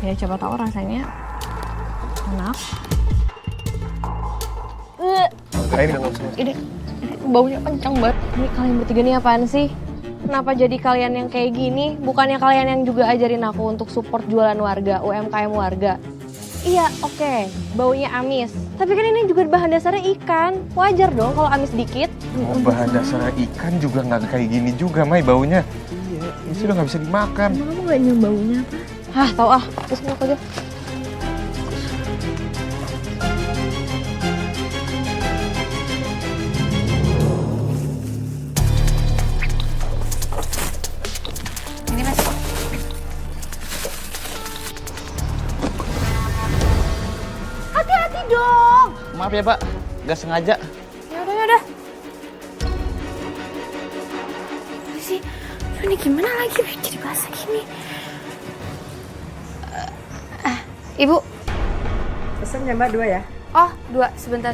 Ya coba tahu rasanya enak.
Ai, ini nggak usah.
Ini baunya kencang banget. Ini kalian bertiga nih apaan sih? Kenapa jadi kalian yang kayak gini? Bukannya kalian yang juga ajarin aku untuk support jualan warga, UMKM warga? Iya, oke. Baunya amis. Tapi kan ini juga bahan dasarnya ikan. Wajar dong kalau amis dikit.
Oh, bahan dasarnya ikan juga nggak kayak gini juga, Mai, baunya. Iya, ini sudah nggak bisa dimakan.
Emang kamu nggak nyium baunya apa?
Hah, tau ah. Terus aku aja.
Ini mas.
Hati-hati dong.
Maaf ya Pak, gak sengaja.
Yaudah. Sih, ini gimana lagi jadi bahasa gini? Ibu.
Pesen ya Mbak 2 ya?
Oh, 2, sebentar.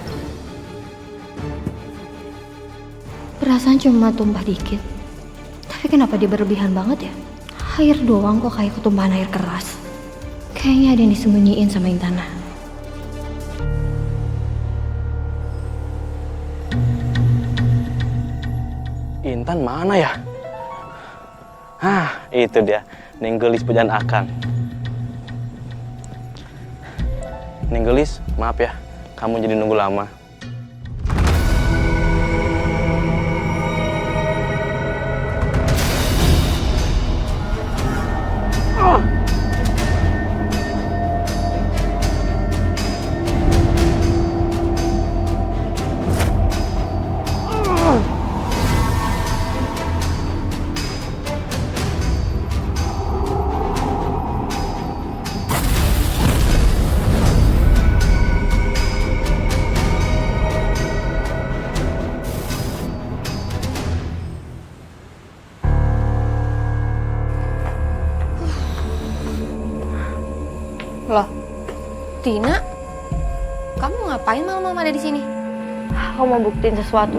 Perasaan cuma tumpah dikit. Tapi kenapa dia berlebihan banget ya? Air doang kok kayak ketumpahan air keras. Kayaknya ada yang disembunyiin sama Intana.
Intan mana ya? Itu dia. Nenggelis pujaan Akang. Nenggelis, maaf ya. Kamu jadi nunggu lama.
Loh, Tina, kamu ngapain malam-malam ada di sini?
Aku mau buktiin sesuatu.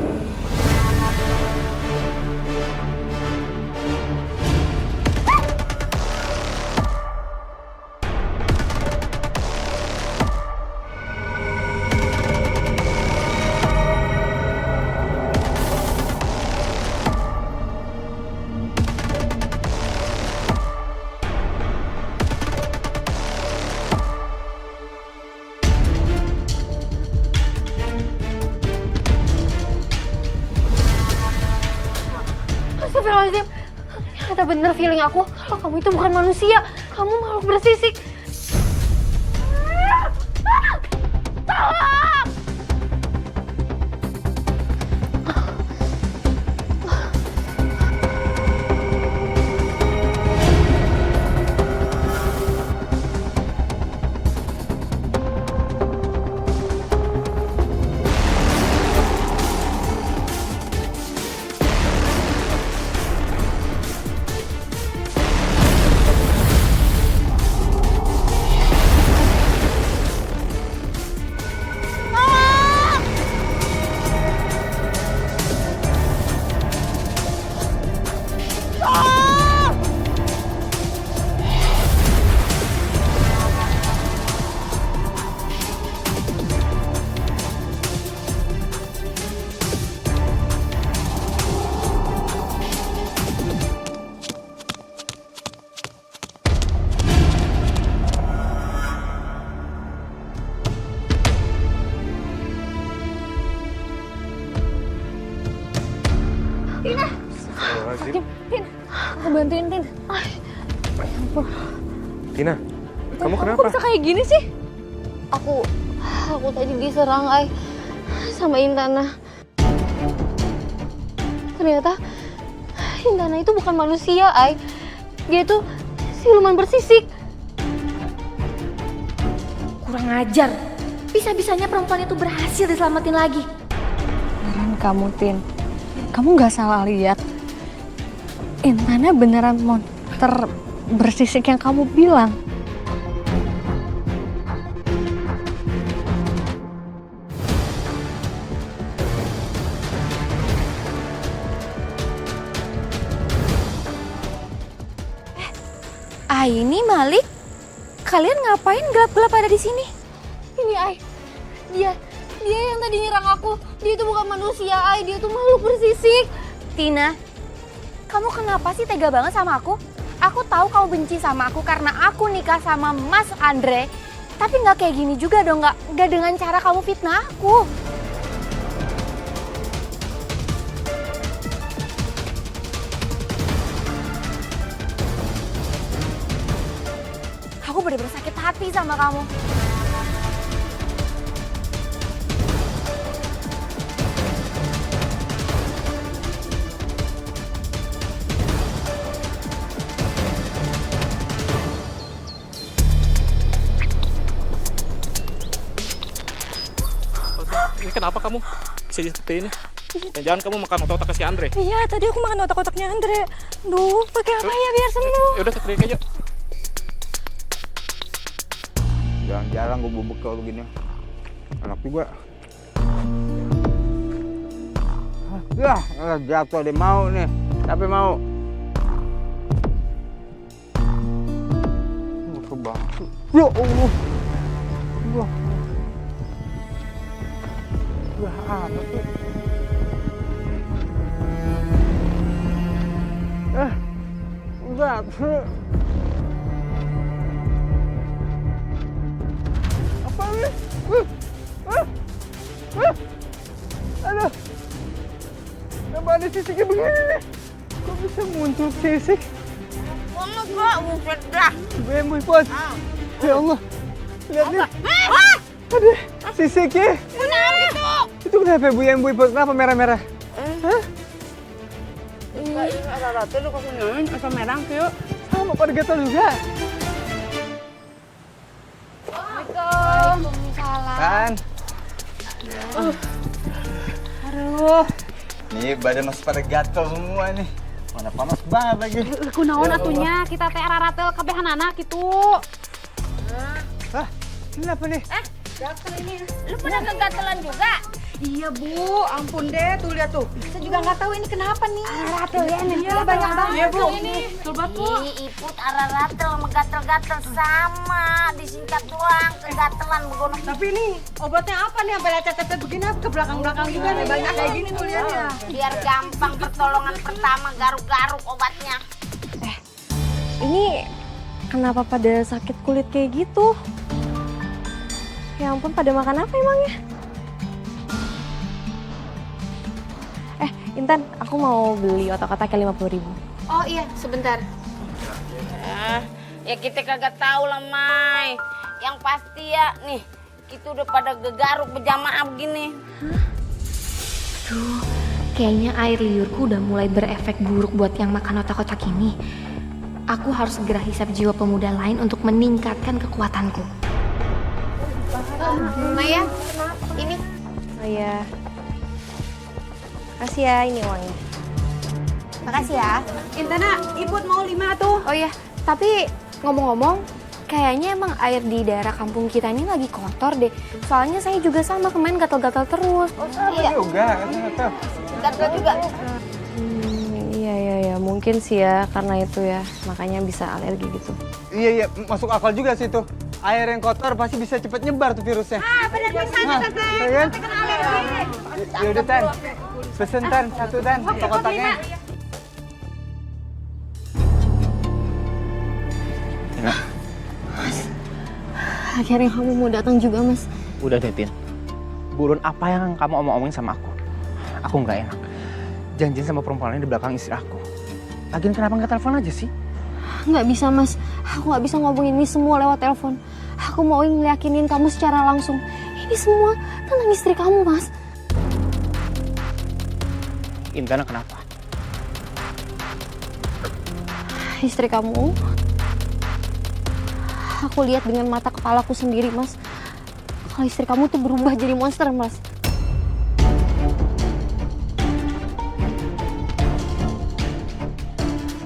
Astagfirullahaladzim. Ternyata bener feeling aku kalau kamu itu bukan manusia. Kamu makhluk bersisik. Tolong!
bantuin, Tin.
Tina, kamu
Kok
kenapa?
bisa kayak gini sih? Aku tadi diserang, Ay, sama Intana. Ternyata Intana itu bukan manusia, Ay. Dia itu siluman bersisik. Kurang ajar. Bisa-bisanya perempuan itu berhasil diselamatin lagi.
Beneran kamu, Tin. Kamu nggak salah lihat. Intana beneran monster bersisik yang kamu bilang.
Aini, Malik, kalian ngapain gelap-gelap ada di sini? Ini Ai, dia yang tadi nyerang aku. Dia itu bukan manusia, Ai, dia itu makhluk bersisik. Tina, kamu kenapa sih tega banget sama aku? Aku tahu kamu benci sama aku karena aku nikah sama Mas Andre. Tapi nggak kayak gini juga dong, nggak dengan cara kamu fitnah aku. Aku bener-bener sakit hati sama kamu.
Ini kenapa kamu bisa seperti ini? Jangan kamu makan otak-otak si Andre.
Iya, tadi aku makan otak-otaknya Andre. Duh, pakai apa ya biar sembuh?
Ya udah klik aja.
Jarang-jarang gue bubuk kalau begini. Enak juga. Ya, jatuh deh mau nih. Tapi mau. Coba. Ya Allah. Wah. Wah, apa sih? Enggak. Apa ini? Aduh. Kenapa ada sisiknya begini nih? Kok bisa muncul sisik?
Kamu kok buset dah.
Bemoy, Pos. Ya Allah. Lihat nih. Aduh, sisiknya.
Kenapa itu?
Itu kenapa Bu Emboy, Pos? Kenapa merah-merah? Hah?
Enggak, ini rata-rata lu kasih nyain asam merah, yuk.
Sama pada gatal juga.
Waalaikumsalam.
Kan?
Aduh,
Nih badan masih pada gatal semua nih. Mana panas banget lagi.
kunaon atunya kita teh raratel kabehan anak gitu.
Hah? Ini apa nih?
Gatel ini.
Lu pada kegatelan juga?
Iya Bu, ampun deh, tuh lihat tuh. Saya juga nggak tahu ini kenapa nih. Raratel ya, nih
Iya,
banyak banget.
Iya, Bu.
Ini, coba Bu.
Ih, Iput araratel sama gatel-gatel sama, disingkat doang, kegatelan begono.
Tapi ini obatnya apa nih? Sampai lecet-lecet begini ke belakang-belakang juga nih banyak kayak gini tuh lihat ya.
Biar gampang pertolongan pertama garuk-garuk obatnya.
Ini kenapa pada sakit kulit kayak gitu? Ya ampun, pada makan apa emangnya? Intan, aku mau beli otak-otaknya 50.000.
Oh iya, sebentar.
Ya kita kagak tahu lah, Mai. Yang pasti ya, nih, kita udah pada gegaruk berjamaah begini.
Aduh, kayaknya air liurku udah mulai berefek buruk buat yang makan otak-otak ini. Aku harus segera hisap jiwa pemuda lain untuk meningkatkan kekuatanku.
Maya, ini.
Oh iya. Makasih ya, ini uangnya.
Makasih ya.
Intana, Iput mau 5 tuh.
Oh iya, tapi ngomong-ngomong, kayaknya emang air di daerah kampung kita ini lagi kotor deh. Soalnya saya juga sama kemarin gatal-gatal terus.
Iya.
Juga,
Gatel juga.
Iya, mungkin sih ya karena itu ya, makanya bisa alergi gitu.
Iya, masuk akal juga sih tuh. Air yang kotor pasti bisa cepet nyebar tuh virusnya.
Benar pisan Tante.
Kan?
Kena alergi.
Yaudah, Tan. Pesen, Tan. Satu, Tan. Otak-otaknya.
Akhirnya kamu mau datang juga, Mas.
Udah deh, Tin. Burun apa yang kamu omong-omongin sama aku? Aku nggak enak. Janjian sama perempuan lain di belakang istri aku. Lagian kenapa nggak telepon aja sih?
Nggak bisa, Mas. Aku nggak bisa ngomongin ini semua lewat telepon. Aku mau ngeyakinin kamu secara langsung. Ini semua tentang istri kamu, Mas.
Intana kenapa?
Istri kamu, aku lihat dengan mata kepalaku sendiri, Mas. Kalau istri kamu tuh berubah jadi monster, Mas.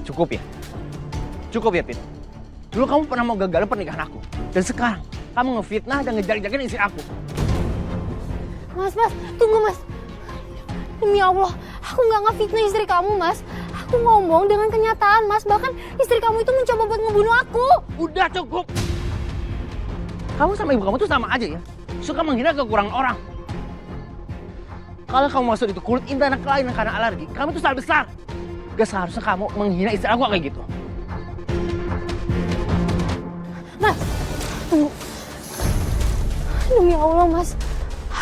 Cukup ya? Cukup ya, Pin? Dulu kamu pernah mau gagalin pernikahan aku. Dan sekarang, kamu ngefitnah dan ngejar-jagain istri aku.
Mas, tunggu, Mas. Demi Allah, aku nggak ngefitnah istri kamu, Mas. Aku ngomong dengan kenyataan, Mas. Bahkan istri kamu itu mencoba buat ngebunuh aku.
Udah cukup! Kamu sama ibu kamu tuh sama aja ya. Suka menghina kekurangan orang. Kalau kamu masuk itu kulit Intana kelainan karena alergi, kamu tuh salah besar. Gak seharusnya kamu menghina istri aku kayak gitu.
Mas, tunggu. Demi Allah, Mas.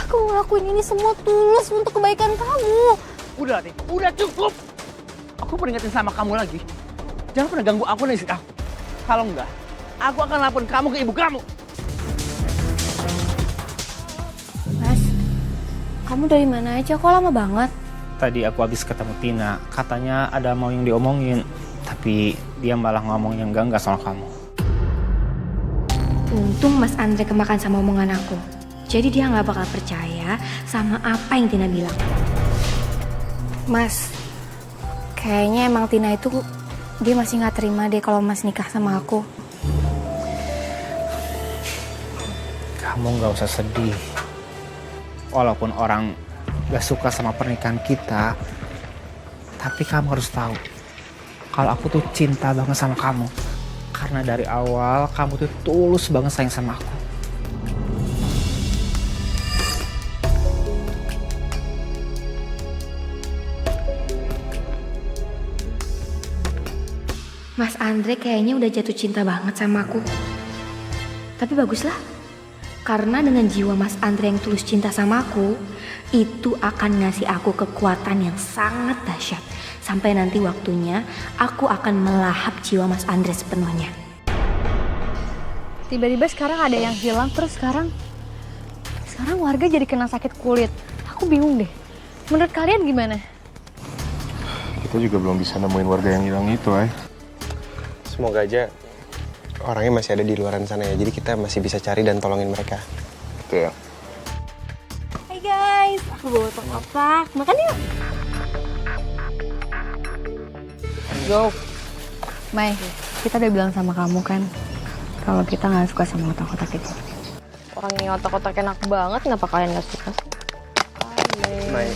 Aku ngelakuin ini semua tulus untuk kebaikan kamu.
Udah, Tim. Udah cukup! Aku peringatin sama kamu lagi. Jangan pernah ganggu aku dan istri aku. Kalau enggak, aku akan laporin kamu ke ibu kamu.
Mas, kamu dari mana aja? Kok lama banget?
Tadi aku habis ketemu Tina, katanya ada mau yang diomongin, tapi dia malah ngomong yang enggak soal kamu.
Untung Mas Andre kemakan sama omongan aku. Jadi dia nggak bakal percaya sama apa yang Tina bilang. Mas, kayaknya emang Tina itu dia masih nggak terima deh kalau Mas nikah sama aku.
Kamu nggak usah sedih. Walaupun orang gak suka sama pernikahan kita, tapi kamu harus tahu kalau aku tuh cinta banget sama kamu. Karena dari awal kamu tuh tulus banget sayang sama aku.
Mas Andre kayaknya udah jatuh cinta banget sama aku. Tapi baguslah. Karena dengan jiwa Mas Andre yang tulus cinta sama aku, itu akan ngasih aku kekuatan yang sangat dahsyat. Sampai nanti waktunya, aku akan melahap jiwa Mas Andre sepenuhnya. Tiba-tiba sekarang ada yang hilang, terus sekarang warga jadi kena sakit kulit. Aku bingung deh. Menurut kalian gimana?
Kita juga belum bisa nemuin warga yang hilang itu, Ay.
Semoga aja orangnya masih ada di luaran sana ya. Jadi kita masih bisa cari dan tolongin mereka.
Betul ya.
Hai guys, aku bawa otak-otak. Makan yuk.
Go. Mai, kita udah bilang sama kamu kan kalau kita nggak suka sama otak-otak itu.
Orang ini otak-otak enak banget, kenapa kalian nggak suka?
Mai,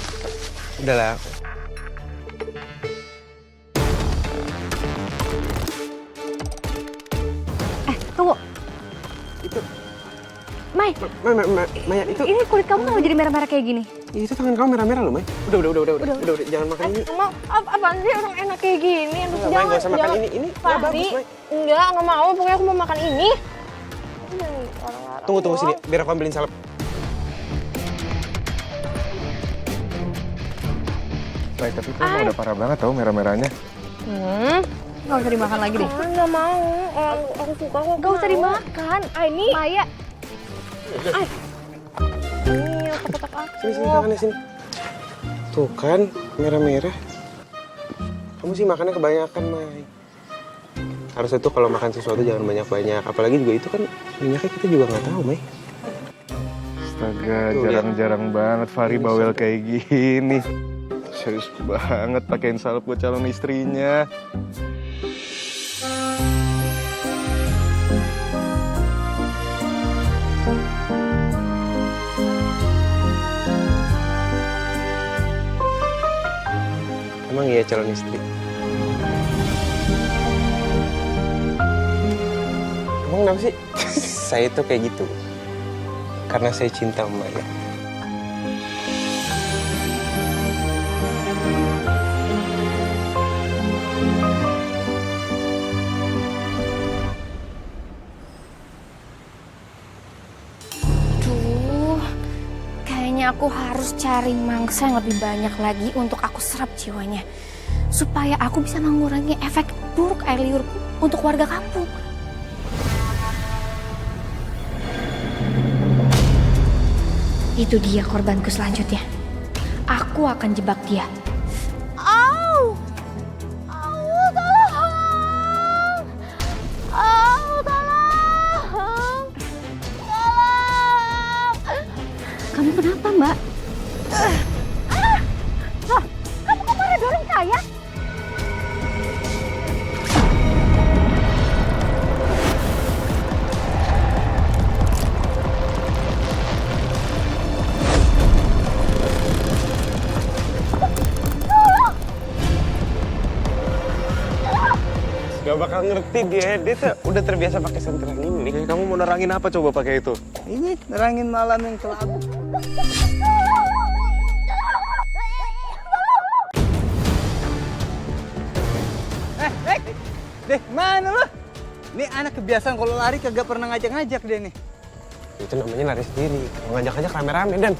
udahlah.
Tunggu.
Itu.
Mai.
Maya, itu.
Ini kulit kamu kenapa jadi merah-merah kayak gini?
Itu tangan kamu merah-merah loh, Mai. Udah, jangan makan ini.
Mau apaan sih orang enak kayak gini?
Enggak, Mai, nggak usah makan ini. Ini nggak bagus, Mai.
Enggak mau. Pokoknya aku mau makan ini.
Tunggu sini, biar aku ambilin salep.
Mai, tapi itu emang udah parah banget tau merah-merahnya.
Nggak usah dimakan lagi deh.
Nggak mau. Aku suka kok. Nggak usah dimakan. Ini. Maya. Ini otak-otak aku.
Sini, tangannya sini. Tuh kan, merah-merah. Kamu sih makannya kebanyakan, Mai. Harusnya tuh kalau makan sesuatu jangan banyak-banyak. Apalagi juga itu kan minyaknya kita juga nggak tahu, Mai.
Astaga, jarang-jarang banget Fahri bawel kayak gini. Serius banget pakein salep buat calon istrinya.
Emang iya calon istri? Emang kenapa sih? Saya tuh kayak gitu. Karena saya cinta sama Maya.
Kayaknya aku harus cari mangsa yang lebih banyak lagi untuk aku serap jiwanya. supaya aku bisa mengurangi efek buruk air liurku untuk warga kampung. Itu dia korbanku selanjutnya. Aku akan jebak dia.
Au! Au, tolong! Au, tolong! Tolong!
Kamu kenapa, Mbak?
Kamu kok marah dorong saya?
Gak bakal ngerti dia tuh udah terbiasa pakai sentilan ini.
Kamu mau nerangin apa coba pakai itu?
Ini nerangin malam yang kelabu. Deh, mana lu? Ini anak kebiasaan kalau lari kagak pernah ngajak-ngajak dia nih.
Itu namanya lari sendiri. Mau ngajak-ngajak rame-rame dan.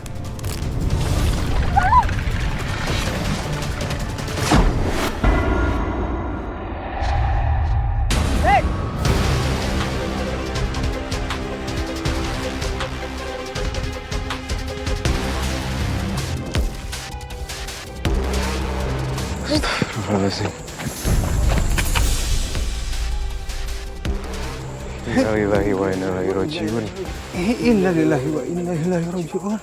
Astagfirullahaladzim. Innalillahi wa inna ilaihi raji'un.
Innalillahi wa inna ilaihi raji'un.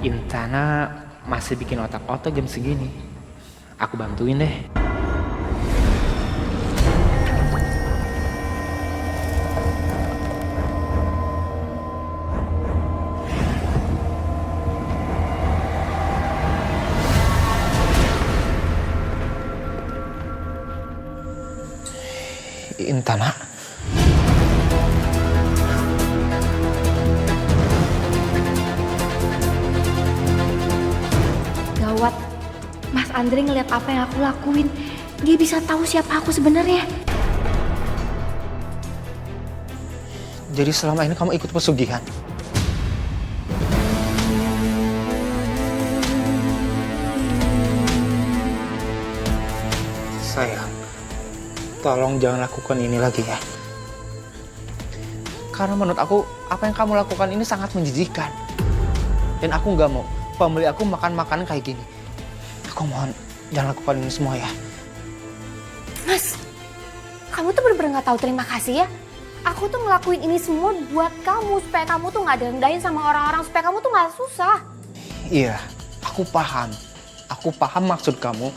Intana masih bikin otak-otak jam segini. Aku bantuin deh. Intana.
Gawat. Mas Andre ngeliat apa yang aku lakuin. Dia bisa tahu siapa aku sebenarnya.
Jadi selama ini kamu ikut pesugihan? Sayang, tolong jangan lakukan ini lagi ya. Karena menurut aku, apa yang kamu lakukan ini sangat menjijikan. Dan aku nggak mau pembeli aku makan makanan kayak gini. Aku mohon, jangan lakukan ini semua ya.
Mas, kamu tuh bener-bener gak tahu terima kasih ya. Aku tuh ngelakuin ini semua buat kamu, supaya kamu tuh gak direndahin sama orang-orang, supaya kamu tuh gak susah.
Iya, aku paham. Aku paham maksud kamu.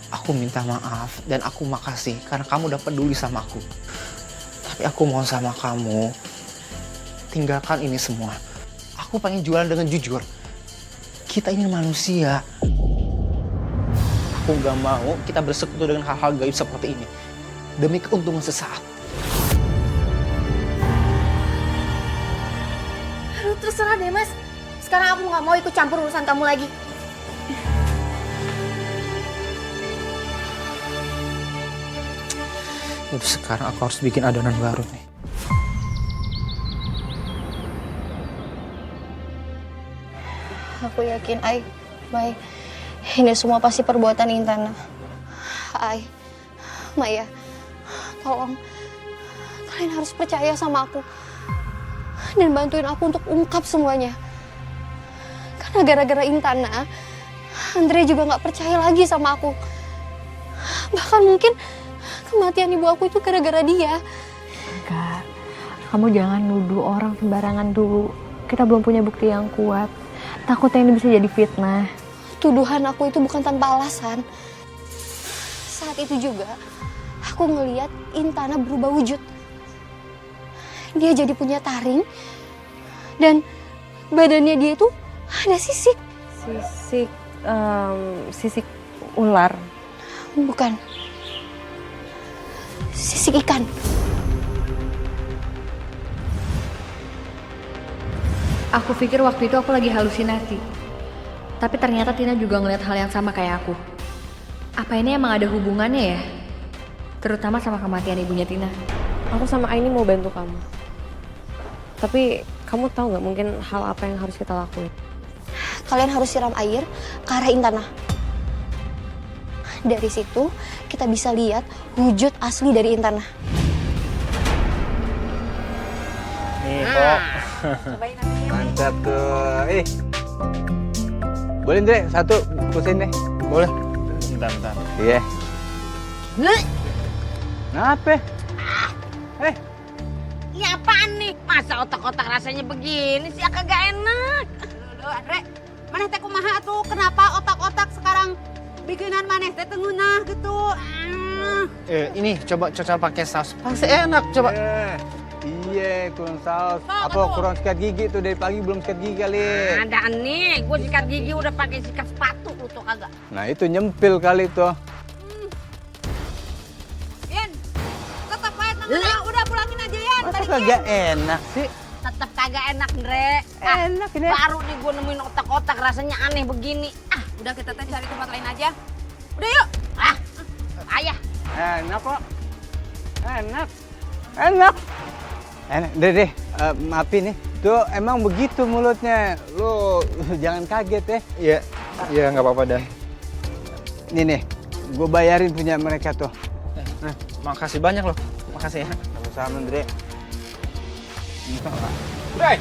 Aku minta maaf dan aku makasih karena kamu udah peduli sama aku. Tapi aku mohon sama kamu, tinggalkan ini semua. Aku pengen jualan dengan jujur. Kita ini manusia. Aku gak mau kita bersekutu dengan hal-hal gaib seperti ini. Demi keuntungan sesaat.
Aduh, terserah deh mas. Sekarang aku gak mau ikut campur urusan kamu lagi.
Jadi sekarang aku harus bikin adonan baru nih.
Aku yakin, Mai, ini semua pasti perbuatan Intana. Maya, tolong, kalian harus percaya sama aku. Dan bantuin aku untuk ungkap semuanya. Karena gara-gara Intana, Andre juga gak percaya lagi sama aku. Bahkan mungkin kematian ibu aku itu gara-gara dia.
Enggak, kamu jangan nuduh orang sembarangan dulu. Kita belum punya bukti yang kuat. Takutnya ini bisa jadi fitnah.
Tuduhan aku itu bukan tanpa alasan. Saat itu juga, aku ngeliat Intana berubah wujud. Dia jadi punya taring, dan badannya dia itu ada sisik.
Sisik ular.
Bukan. Sisik ikan.
Aku pikir waktu itu aku lagi halusinasi. Tapi ternyata Tina juga ngeliat hal yang sama kayak aku. Apa ini emang ada hubungannya ya? Terutama sama kematian ibunya Tina. Aku sama Aini mau bantu kamu. Tapi kamu tahu nggak mungkin hal apa yang harus kita lakuin?
Kalian harus siram air ke arah Intana. Dari situ kita bisa lihat wujud asli dari Intana.
Nih kok.
Mantap tuh. Boleh Andre, satu kusin deh.
Boleh. Bentar.
Iya. Kenapa?
Ini apaan nih? Masa otak-otak rasanya begini sih? Kagak enak.
Aduh, Andre, maneh teh kumaha tuh? Kenapa otak-otak sekarang bikinan maneh teh tengunah gitu?
Ini coba cocol pakai saus. Pasti enak, coba.
Iya, kurang saus. Apa kurang sikat gigi tuh, dari pagi belum sikat gigi kali.
Ada nih, gue sikat gigi udah pakai sikat sepatu lu tuh kagak.
Nah itu nyempil kali tuh.
Yan, tetap aja tengunah. Udah pulangin aja Yan.
Masa
Balikin.
kagak enak sih?
Tetep kagak enak, Andre.
Enak ini.
Baru nih gue nemuin otak-otak rasanya aneh begini.
Udah kita teh cari tempat lain aja. Udah yuk.
Ayah.
Enak kok. Enak. Deh, maafin nih. Tuh emang begitu mulutnya. Lu jangan kaget ya.
Iya nggak apa-apa Dan.
Nih, gue bayarin punya mereka tuh.
Makasih banyak loh. Makasih ya.
Sama-sama, Andre.
Hey,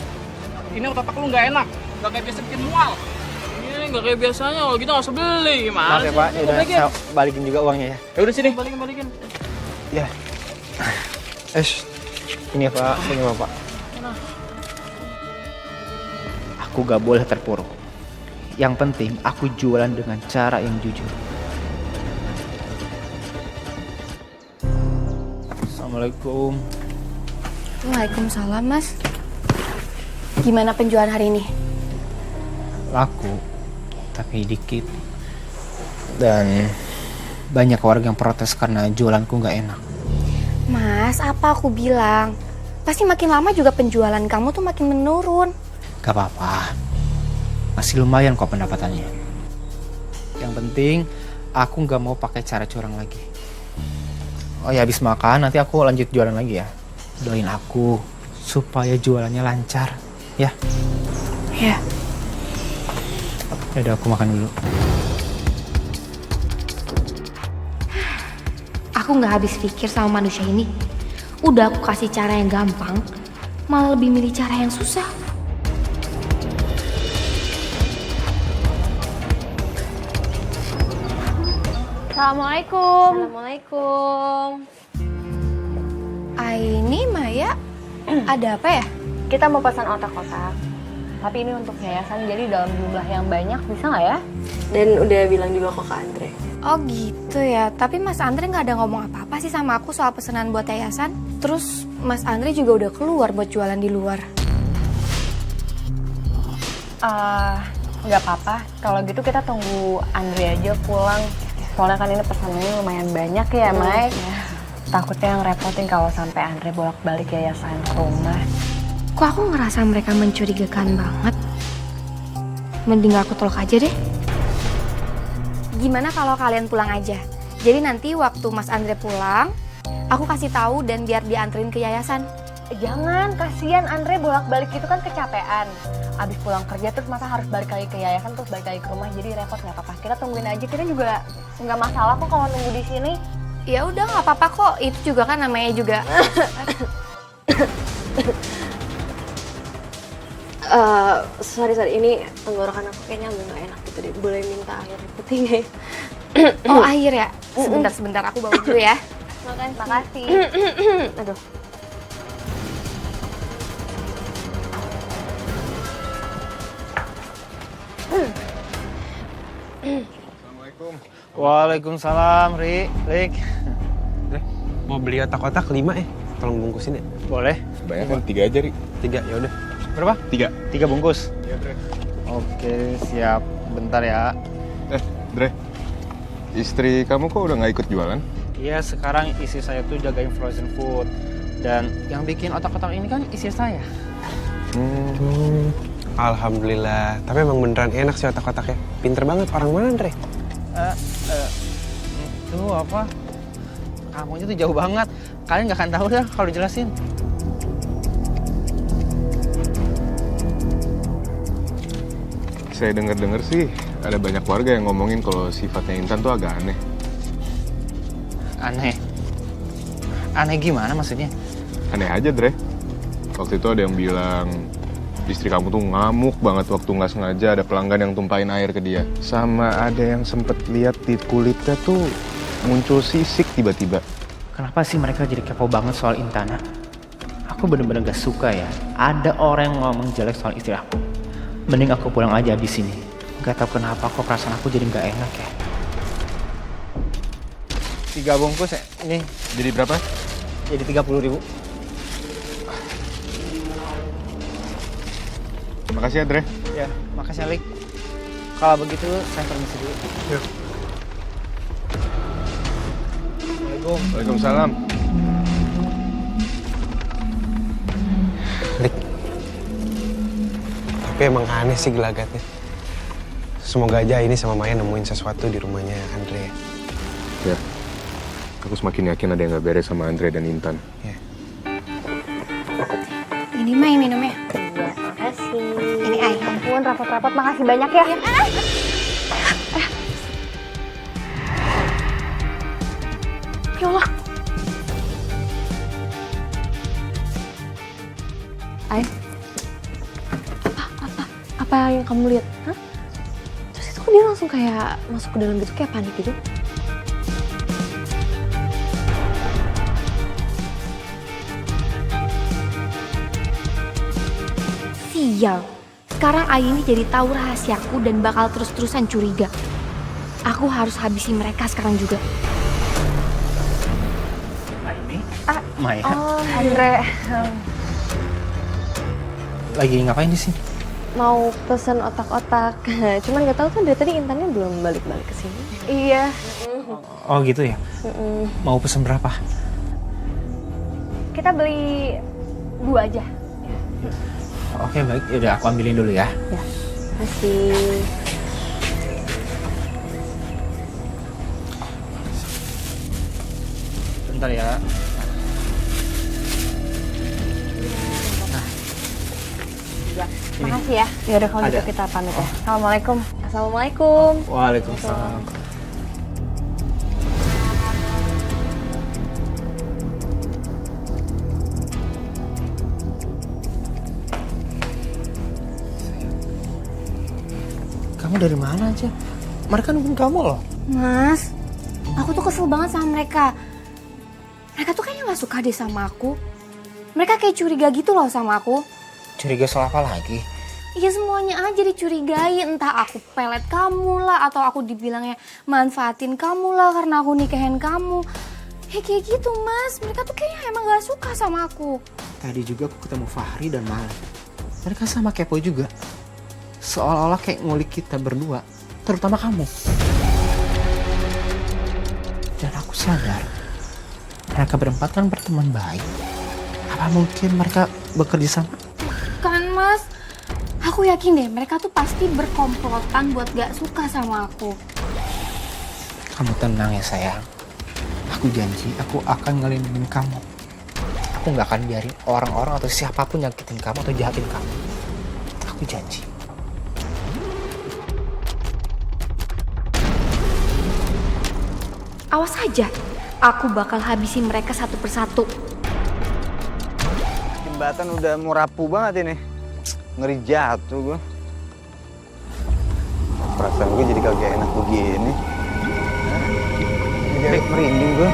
ini otak lu nggak enak. Nggak kayak biasa bikin mual. Ini nggak kayak biasanya. Kalau gitu nggak usah beli. Gimana
Maaf ya
sih?
Pak, ya udah
Balikin.
saya balikin juga uangnya ya.
Ya udah sini. Balikin.
Ya. Ini Pak, ini Bapak. Aku gak boleh terpuruk. Yang penting aku jualan dengan cara yang jujur. Assalamualaikum.
Waalaikumsalam, Mas. Gimana penjualan hari ini?
Laku, tapi dikit. Dan banyak warga yang protes karena jualanku gak enak.
Mas, apa aku bilang? Pasti makin lama juga penjualan kamu tuh makin menurun.
Gak apa-apa. Masih lumayan kok pendapatannya. Yang penting aku gak mau pakai cara curang lagi. Oh ya, habis makan nanti aku lanjut jualan lagi ya. Doain aku supaya jualannya lancar, ya.
Ya.
Yaudah, aku makan dulu.
Aku nggak habis pikir sama manusia ini. Udah aku kasih cara yang gampang, malah lebih milih cara yang susah. Assalamualaikum. Aini, Maya, ada apa ya?
Kita mau pesan otak-otak. Tapi ini untuk yayasan, jadi dalam jumlah yang banyak bisa nggak ya? Dan udah bilang juga kok ke Andre.
Oh gitu ya, tapi Mas Andre nggak ada ngomong apa-apa sih sama aku soal pesanan buat yayasan. Terus Mas Andre juga udah keluar buat jualan di luar.
Nggak apa-apa. Kalau gitu kita tunggu Andre aja pulang. Soalnya kan ini pesanannya lumayan banyak ya, Mai. Takutnya yang repotin kalau sampai Andre bolak-balik yayasan ke rumah.
Kok aku ngerasa mereka mencurigakan banget? Mending aku tolak aja deh. Gimana kalau kalian pulang aja? Jadi nanti waktu Mas Andre pulang, aku kasih tahu dan biar dianterin ke yayasan.
Jangan, kasihan Andre bolak-balik itu kan kecapean. Abis pulang kerja terus masa harus balik lagi ke yayasan terus balik lagi ke rumah, jadi repot. Nggak apa-apa, kita tungguin aja. Kita juga nggak masalah kok kalau nunggu di sini.
Ya udah nggak apa-apa kok, itu juga kan namanya juga.
Sorry, ini tenggorokan aku kayaknya agak nggak enak gitu deh. Boleh minta air putih nggak ya?
Oh air ya? Sebentar aku bawa dulu ya.
Makasih. Aduh.
Assalamualaikum. Waalaikumsalam, Rik.
Mau beli otak-otak 5 tolong bungkusin ya.
Boleh.
Sebanyak 3 aja, Ri.
3, ya udah.
Berapa?
3.
3 bungkus.
Iya, Dre.
Oke, siap. Bentar ya.
Dre. Istri kamu kok udah nggak ikut jualan?
Iya, sekarang istri saya tuh jagain frozen food. Dan yang bikin otak-otak ini kan istri saya.
Alhamdulillah. Tapi emang beneran enak sih otak-otaknya. Pinter banget. Orang mana, Andre?
Itu apa? Kamunya tuh jauh banget.
Kalian nggak akan tahu dah kalau dijelasin.
Saya dengar-dengar sih ada banyak warga yang ngomongin kalau sifatnya Intan tuh agak aneh.
Aneh? Aneh gimana maksudnya?
Aneh aja, Dre. Waktu itu ada yang bilang istri kamu tuh ngamuk banget waktu nggak sengaja ada pelanggan yang tumpahin air ke dia. Sama ada yang sempet lihat di kulitnya tuh muncul sisik tiba-tiba.
Kenapa sih mereka jadi kepo banget soal Intana? Aku bener-bener gak suka ya. Ada orang yang ngomong jelek soal istri aku. Mending aku pulang aja abis ini. Gak tau kenapa kok perasaan aku jadi gak enak ya. 3 bungkus ya? Ini.
Jadi berapa?
Jadi 30.000.
Makasih ya, Dre.
Ya, makasih Alik. Kalau begitu saya permisi dulu.
Yuk.
Assalamualaikum.
Waalaikumsalam.
Lik. Tapi emang aneh sih gelagatnya. Semoga aja ini sama Maya nemuin sesuatu di rumahnya Andre.
Ya. Aku semakin yakin ada yang gak beres sama Andre dan Intan.
Ya.
Ini Mai minumnya.
Iya, makasih.
Ini Ai.
Ampun, rapat-rapat makasih banyak ya.
Ya Allah.
Ai. Apa yang kamu lihat? Hah? Terus itu kok dia langsung kayak masuk ke dalam gitu, kayak panik gitu. Sial. Sekarang Ai ini jadi tahu rahasiaku dan bakal terus-terusan curiga. Aku harus habisi mereka sekarang juga.
Ini? Maya.
Oh, Andre.
Lagi ngapain di sini?
Mau pesen otak-otak. Cuman gak tahu kan dari tadi Intannya belum balik-balik ke sini. Iya.
Oh gitu ya? Mau pesen berapa?
Kita beli 2 aja.
Oke baik, yaudah aku ambilin dulu ya.
Ya, masih.
Bentar ya.
Makasih ya. Ya udah kalau gitu
Ada.
kita pamit ya. Assalamualaikum. Assalamualaikum.
Waalaikumsalam. Kamu dari mana aja? Mereka nungguin kamu loh.
Mas, aku tuh kesel banget sama mereka. Mereka tuh kayaknya gak suka deh sama aku. Mereka kayak curiga gitu loh sama aku.
Curiga soal apa lagi?
Ya semuanya aja dicurigai. Entah aku pelet kamu lah, atau aku dibilangnya manfaatin kamu lah karena aku nikahin kamu. Ya kayak gitu mas, mereka tuh kayaknya emang gak suka sama aku.
Tadi juga aku ketemu Fahri dan Mala. Mereka sama kepo juga. Seolah-olah kayak ngulik kita berdua, terutama kamu. Dan aku sadar, mereka berempat kan berteman baik. Apa mungkin mereka bekerja sama?
Kan mas, aku yakin deh mereka tuh pasti berkomplotan buat gak suka sama aku.
Kamu tenang ya sayang. Aku janji aku akan ngelindungin kamu. Aku gak akan biarin orang-orang atau siapapun nyakitin kamu atau jahatin kamu. Aku janji.
Awas aja, aku bakal habisin mereka satu persatu.
Jembatan udah mau rapuh banget ini. Ngeri jatuh gue. Perasaan gue jadi kagak enak begini. Jadi merinding gue.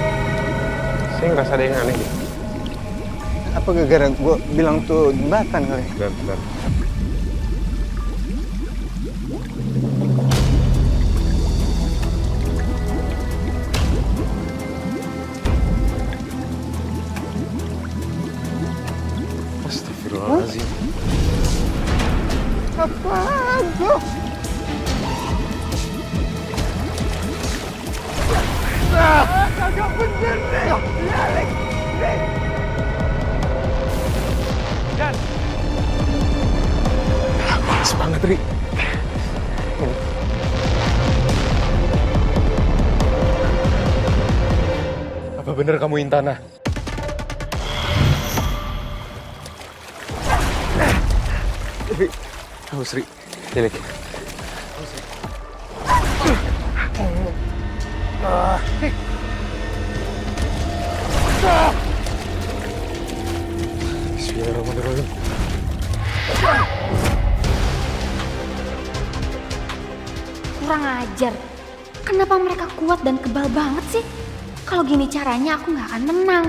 Saya ngerasa ada yang aneh deh.
Apa gara-gara gue bilang tuh jembatan kali?
Bentar. Astagfirullahaladzim.
Apaan tuh? Kagak bener deh. Alex.
Dan. Panas banget, Ri.
Apa bener kamu Intana? Awas, Ri.
Delik. Bismillahirrahmanirrahim.
Kurang ajar. Kenapa mereka kuat dan kebal banget sih? Kalau gini caranya aku nggak akan menang.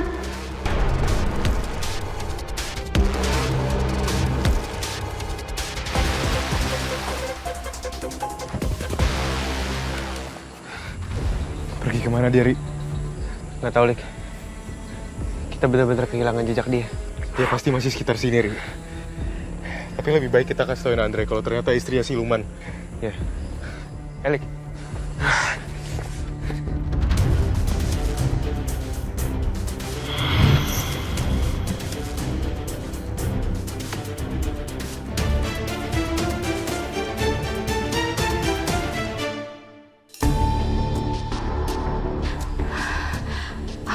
Pergi kemana dia, Ri?
Nggak tahu, Lik. Kita benar-benar kehilangan jejak dia.
Dia pasti masih sekitar sini, Ri. Tapi lebih baik kita kasih tauin Andre kalau ternyata istrinya siluman.
Ya. Lik.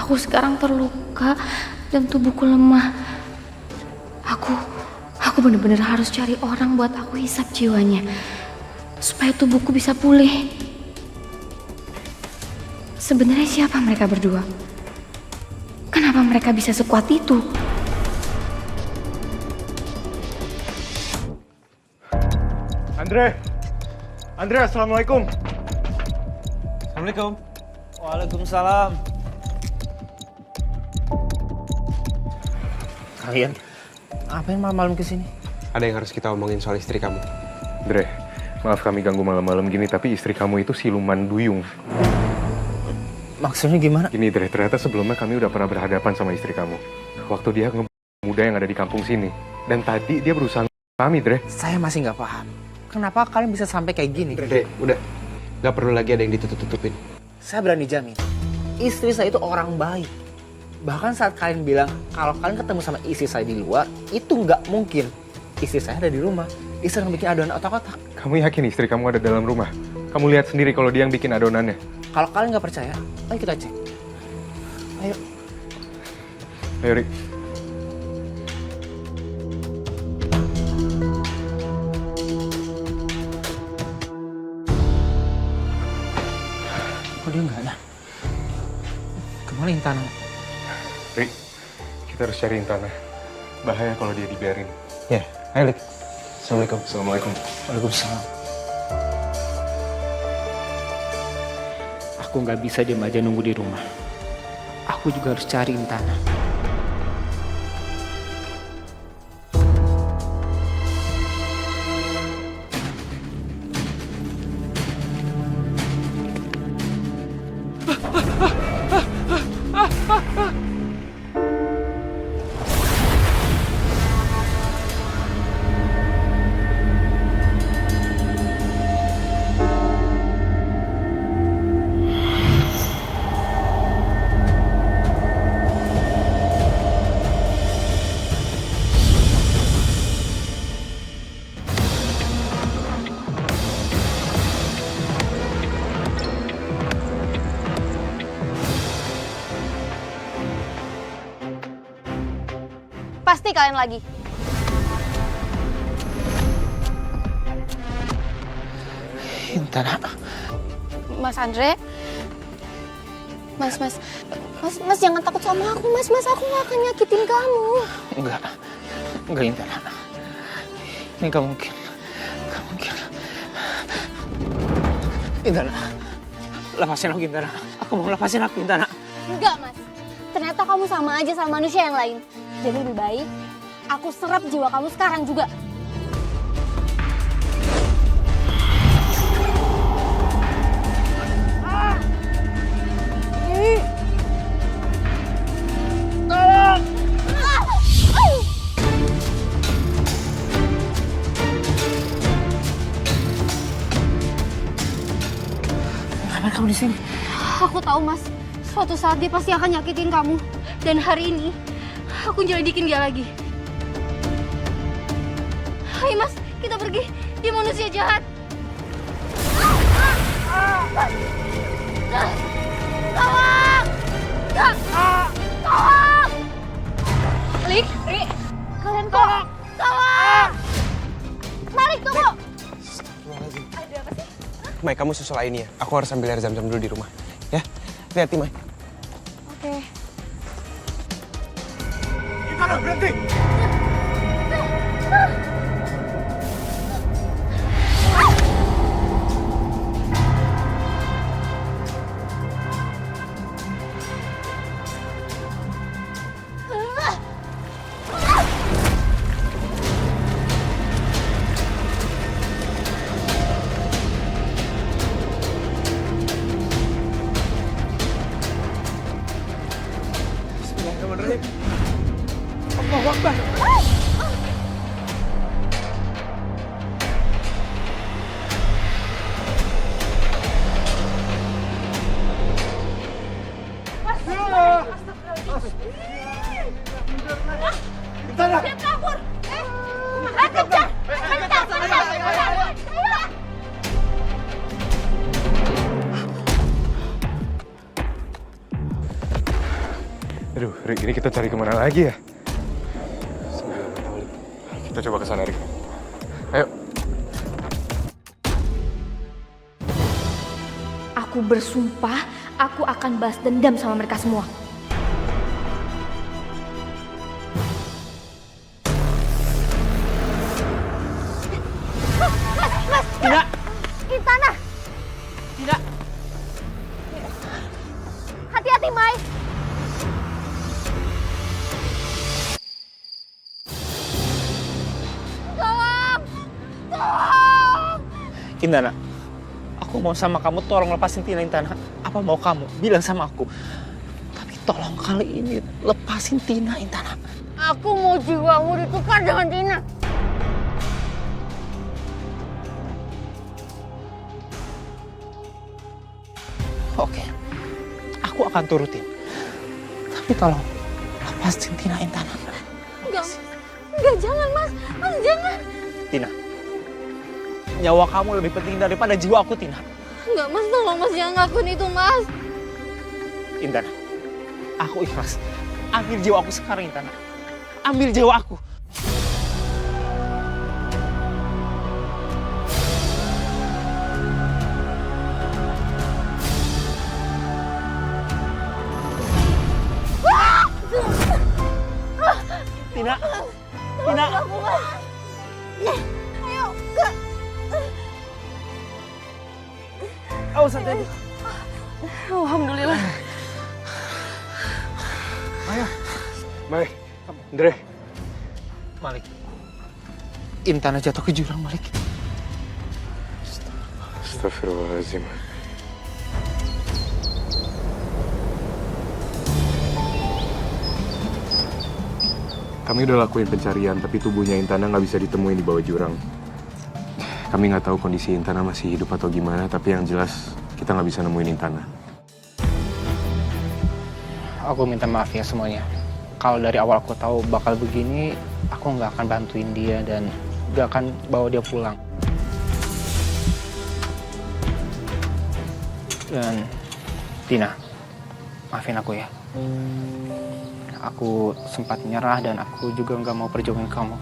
Aku sekarang terluka dan tubuhku lemah. Aku benar-benar harus cari orang buat aku hisap jiwanya. Supaya tubuhku bisa pulih. Sebenarnya siapa mereka berdua? Kenapa mereka bisa sekuat itu?
Andre! Andre, assalamualaikum!
Assalamualaikum. Waalaikumsalam. Kalian ngapain malam-malam kesini?
Ada yang harus kita omongin soal istri kamu.
Andre, maaf kami ganggu malam-malam gini, tapi istri kamu itu siluman duyung.
Maksudnya gimana?
Gini, Dre, ternyata sebelumnya kami udah pernah berhadapan sama istri kamu. Waktu dia muda yang ada di kampung sini. Dan tadi dia berusaha kami, Dre.
Saya masih nggak paham. Kenapa kalian bisa sampai kayak gini?
Dre, udah. Nggak perlu lagi ada yang ditutup-tutupin.
Saya berani jamin, istri saya itu orang baik. Bahkan saat kalian bilang kalau kalian ketemu sama istri saya di luar, itu nggak mungkin. Istri saya ada di rumah. Dia sedang bikin adonan otak-otak.
Kamu yakin istri kamu ada dalam rumah? Kamu lihat sendiri kalau dia yang bikin adonannya.
Kalau kalian nggak percaya, ayo kita cek. Ayo.
Ayo, Ri.
Kok dia nggak ada? Kemana Intan?
Ri, kita harus cari Intana. Bahaya kalau dia dibiarin.
Ya, ayo, Lik. Assalamualaikum.
Assalamualaikum.
Waalaikumsalam. Aku nggak bisa diam aja nunggu di rumah. Aku juga harus cari Intana.
Pasti kalian lagi.
Intana.
Mas Andre. Mas jangan takut sama aku, Mas. Aku gak akan nyakitin kamu.
Enggak Intana. Ini gak mungkin. Intana, lepasin aku Intana. Aku mau lepasin aku Intana.
Enggak, Mas. Ternyata kamu sama aja sama manusia yang lain. Jadi lebih baik aku serap jiwa kamu sekarang juga.
Tolong!
Ngapain kamu di sini?
Aku tahu, Mas. Suatu saat dia pasti akan nyakitin kamu. Dan hari ini aku nyelidikin dia lagi. Hai Mas, kita pergi. Dia manusia jahat. Tolong! Tolong! Lik, Ri, kalian kok? Tolong! Mas! Malik, tunggu.
Mai, kamu susul ini ya. Aku harus ambil air zam-zam dulu di rumah. Ya, hati-hati, Mai.
Oke.
Intana, berhenti!
Aduh, Rik, ini kita cari kemana lagi ya? Kita coba ke sana, Rik. Ayo.
Aku bersumpah, aku akan balas dendam sama mereka semua.
Tidak.
Intana.
Tidak.
Hati-hati, Mai. Tolong. Tolong.
Intana, aku mau sama kamu, tolong lepasin Tina. Intana, apa mau kamu? Bilang sama aku. Tapi tolong kali ini lepasin Tina, Intana.
Aku mau jiwamu ditukar dengan Tina.
Oke, aku akan turutin. Tapi tolong lepasin Tina, Intana.
Enggak, jangan, Mas. Mas, jangan.
Tina, nyawa kamu lebih penting daripada jiwa aku, Tina.
Enggak, Mas, tolong Mas jangan ngelakuin itu, Mas.
Intana, aku ikhlas. Ambil jiwa aku sekarang, Intana. Ambil jiwa aku. Tina, Tina.
Ayo, enggak.
Awas hati-hati.
Alhamdulillah.
Maya, Mai, Andre.
Malik, Intana jatuh ke jurang, Malik.
Astagfirullahaladzim. Kami udah lakuin pencarian, tapi tubuhnya Intana nggak bisa ditemuin di bawah jurang. Kami nggak tahu kondisi Intana masih hidup atau gimana, tapi yang jelas kita nggak bisa nemuin Intana.
Aku minta maaf ya semuanya. Kalau dari awal aku tahu bakal begini, aku nggak akan bantuin dia dan nggak akan bawa dia pulang. Dan Tina, maafin aku ya. Aku sempat nyerah dan aku juga nggak mau perjuangin kamu.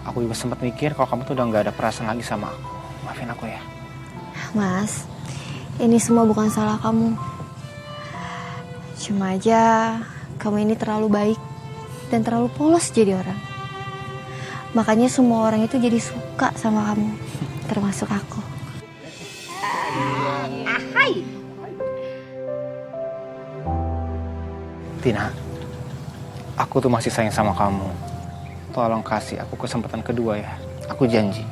Aku juga sempat mikir kalau kamu tuh udah nggak ada perasaan lagi sama aku. Maafin aku ya.
Mas, ini semua bukan salah kamu. Cuma aja kamu ini terlalu baik dan terlalu polos jadi orang. Makanya semua orang itu jadi suka sama kamu, termasuk aku.
Hai.
Tina, aku tuh masih sayang sama kamu. Tolong kasih aku kesempatan kedua ya. Aku janji,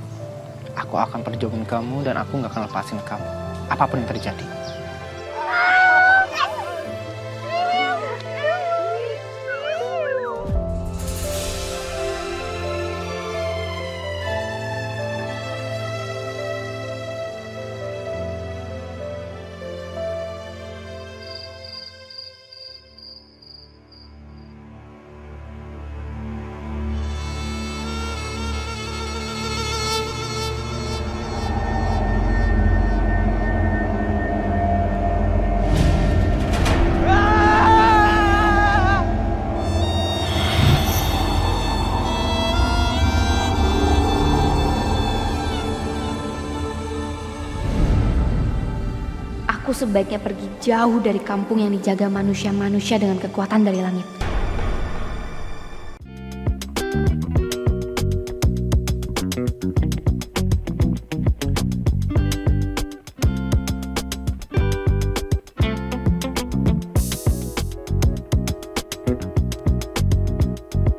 aku akan perjuangin kamu dan aku nggak akan lepasin kamu. Apapun yang terjadi.
Aku sebaiknya pergi jauh dari kampung yang dijaga manusia-manusia dengan kekuatan dari langit.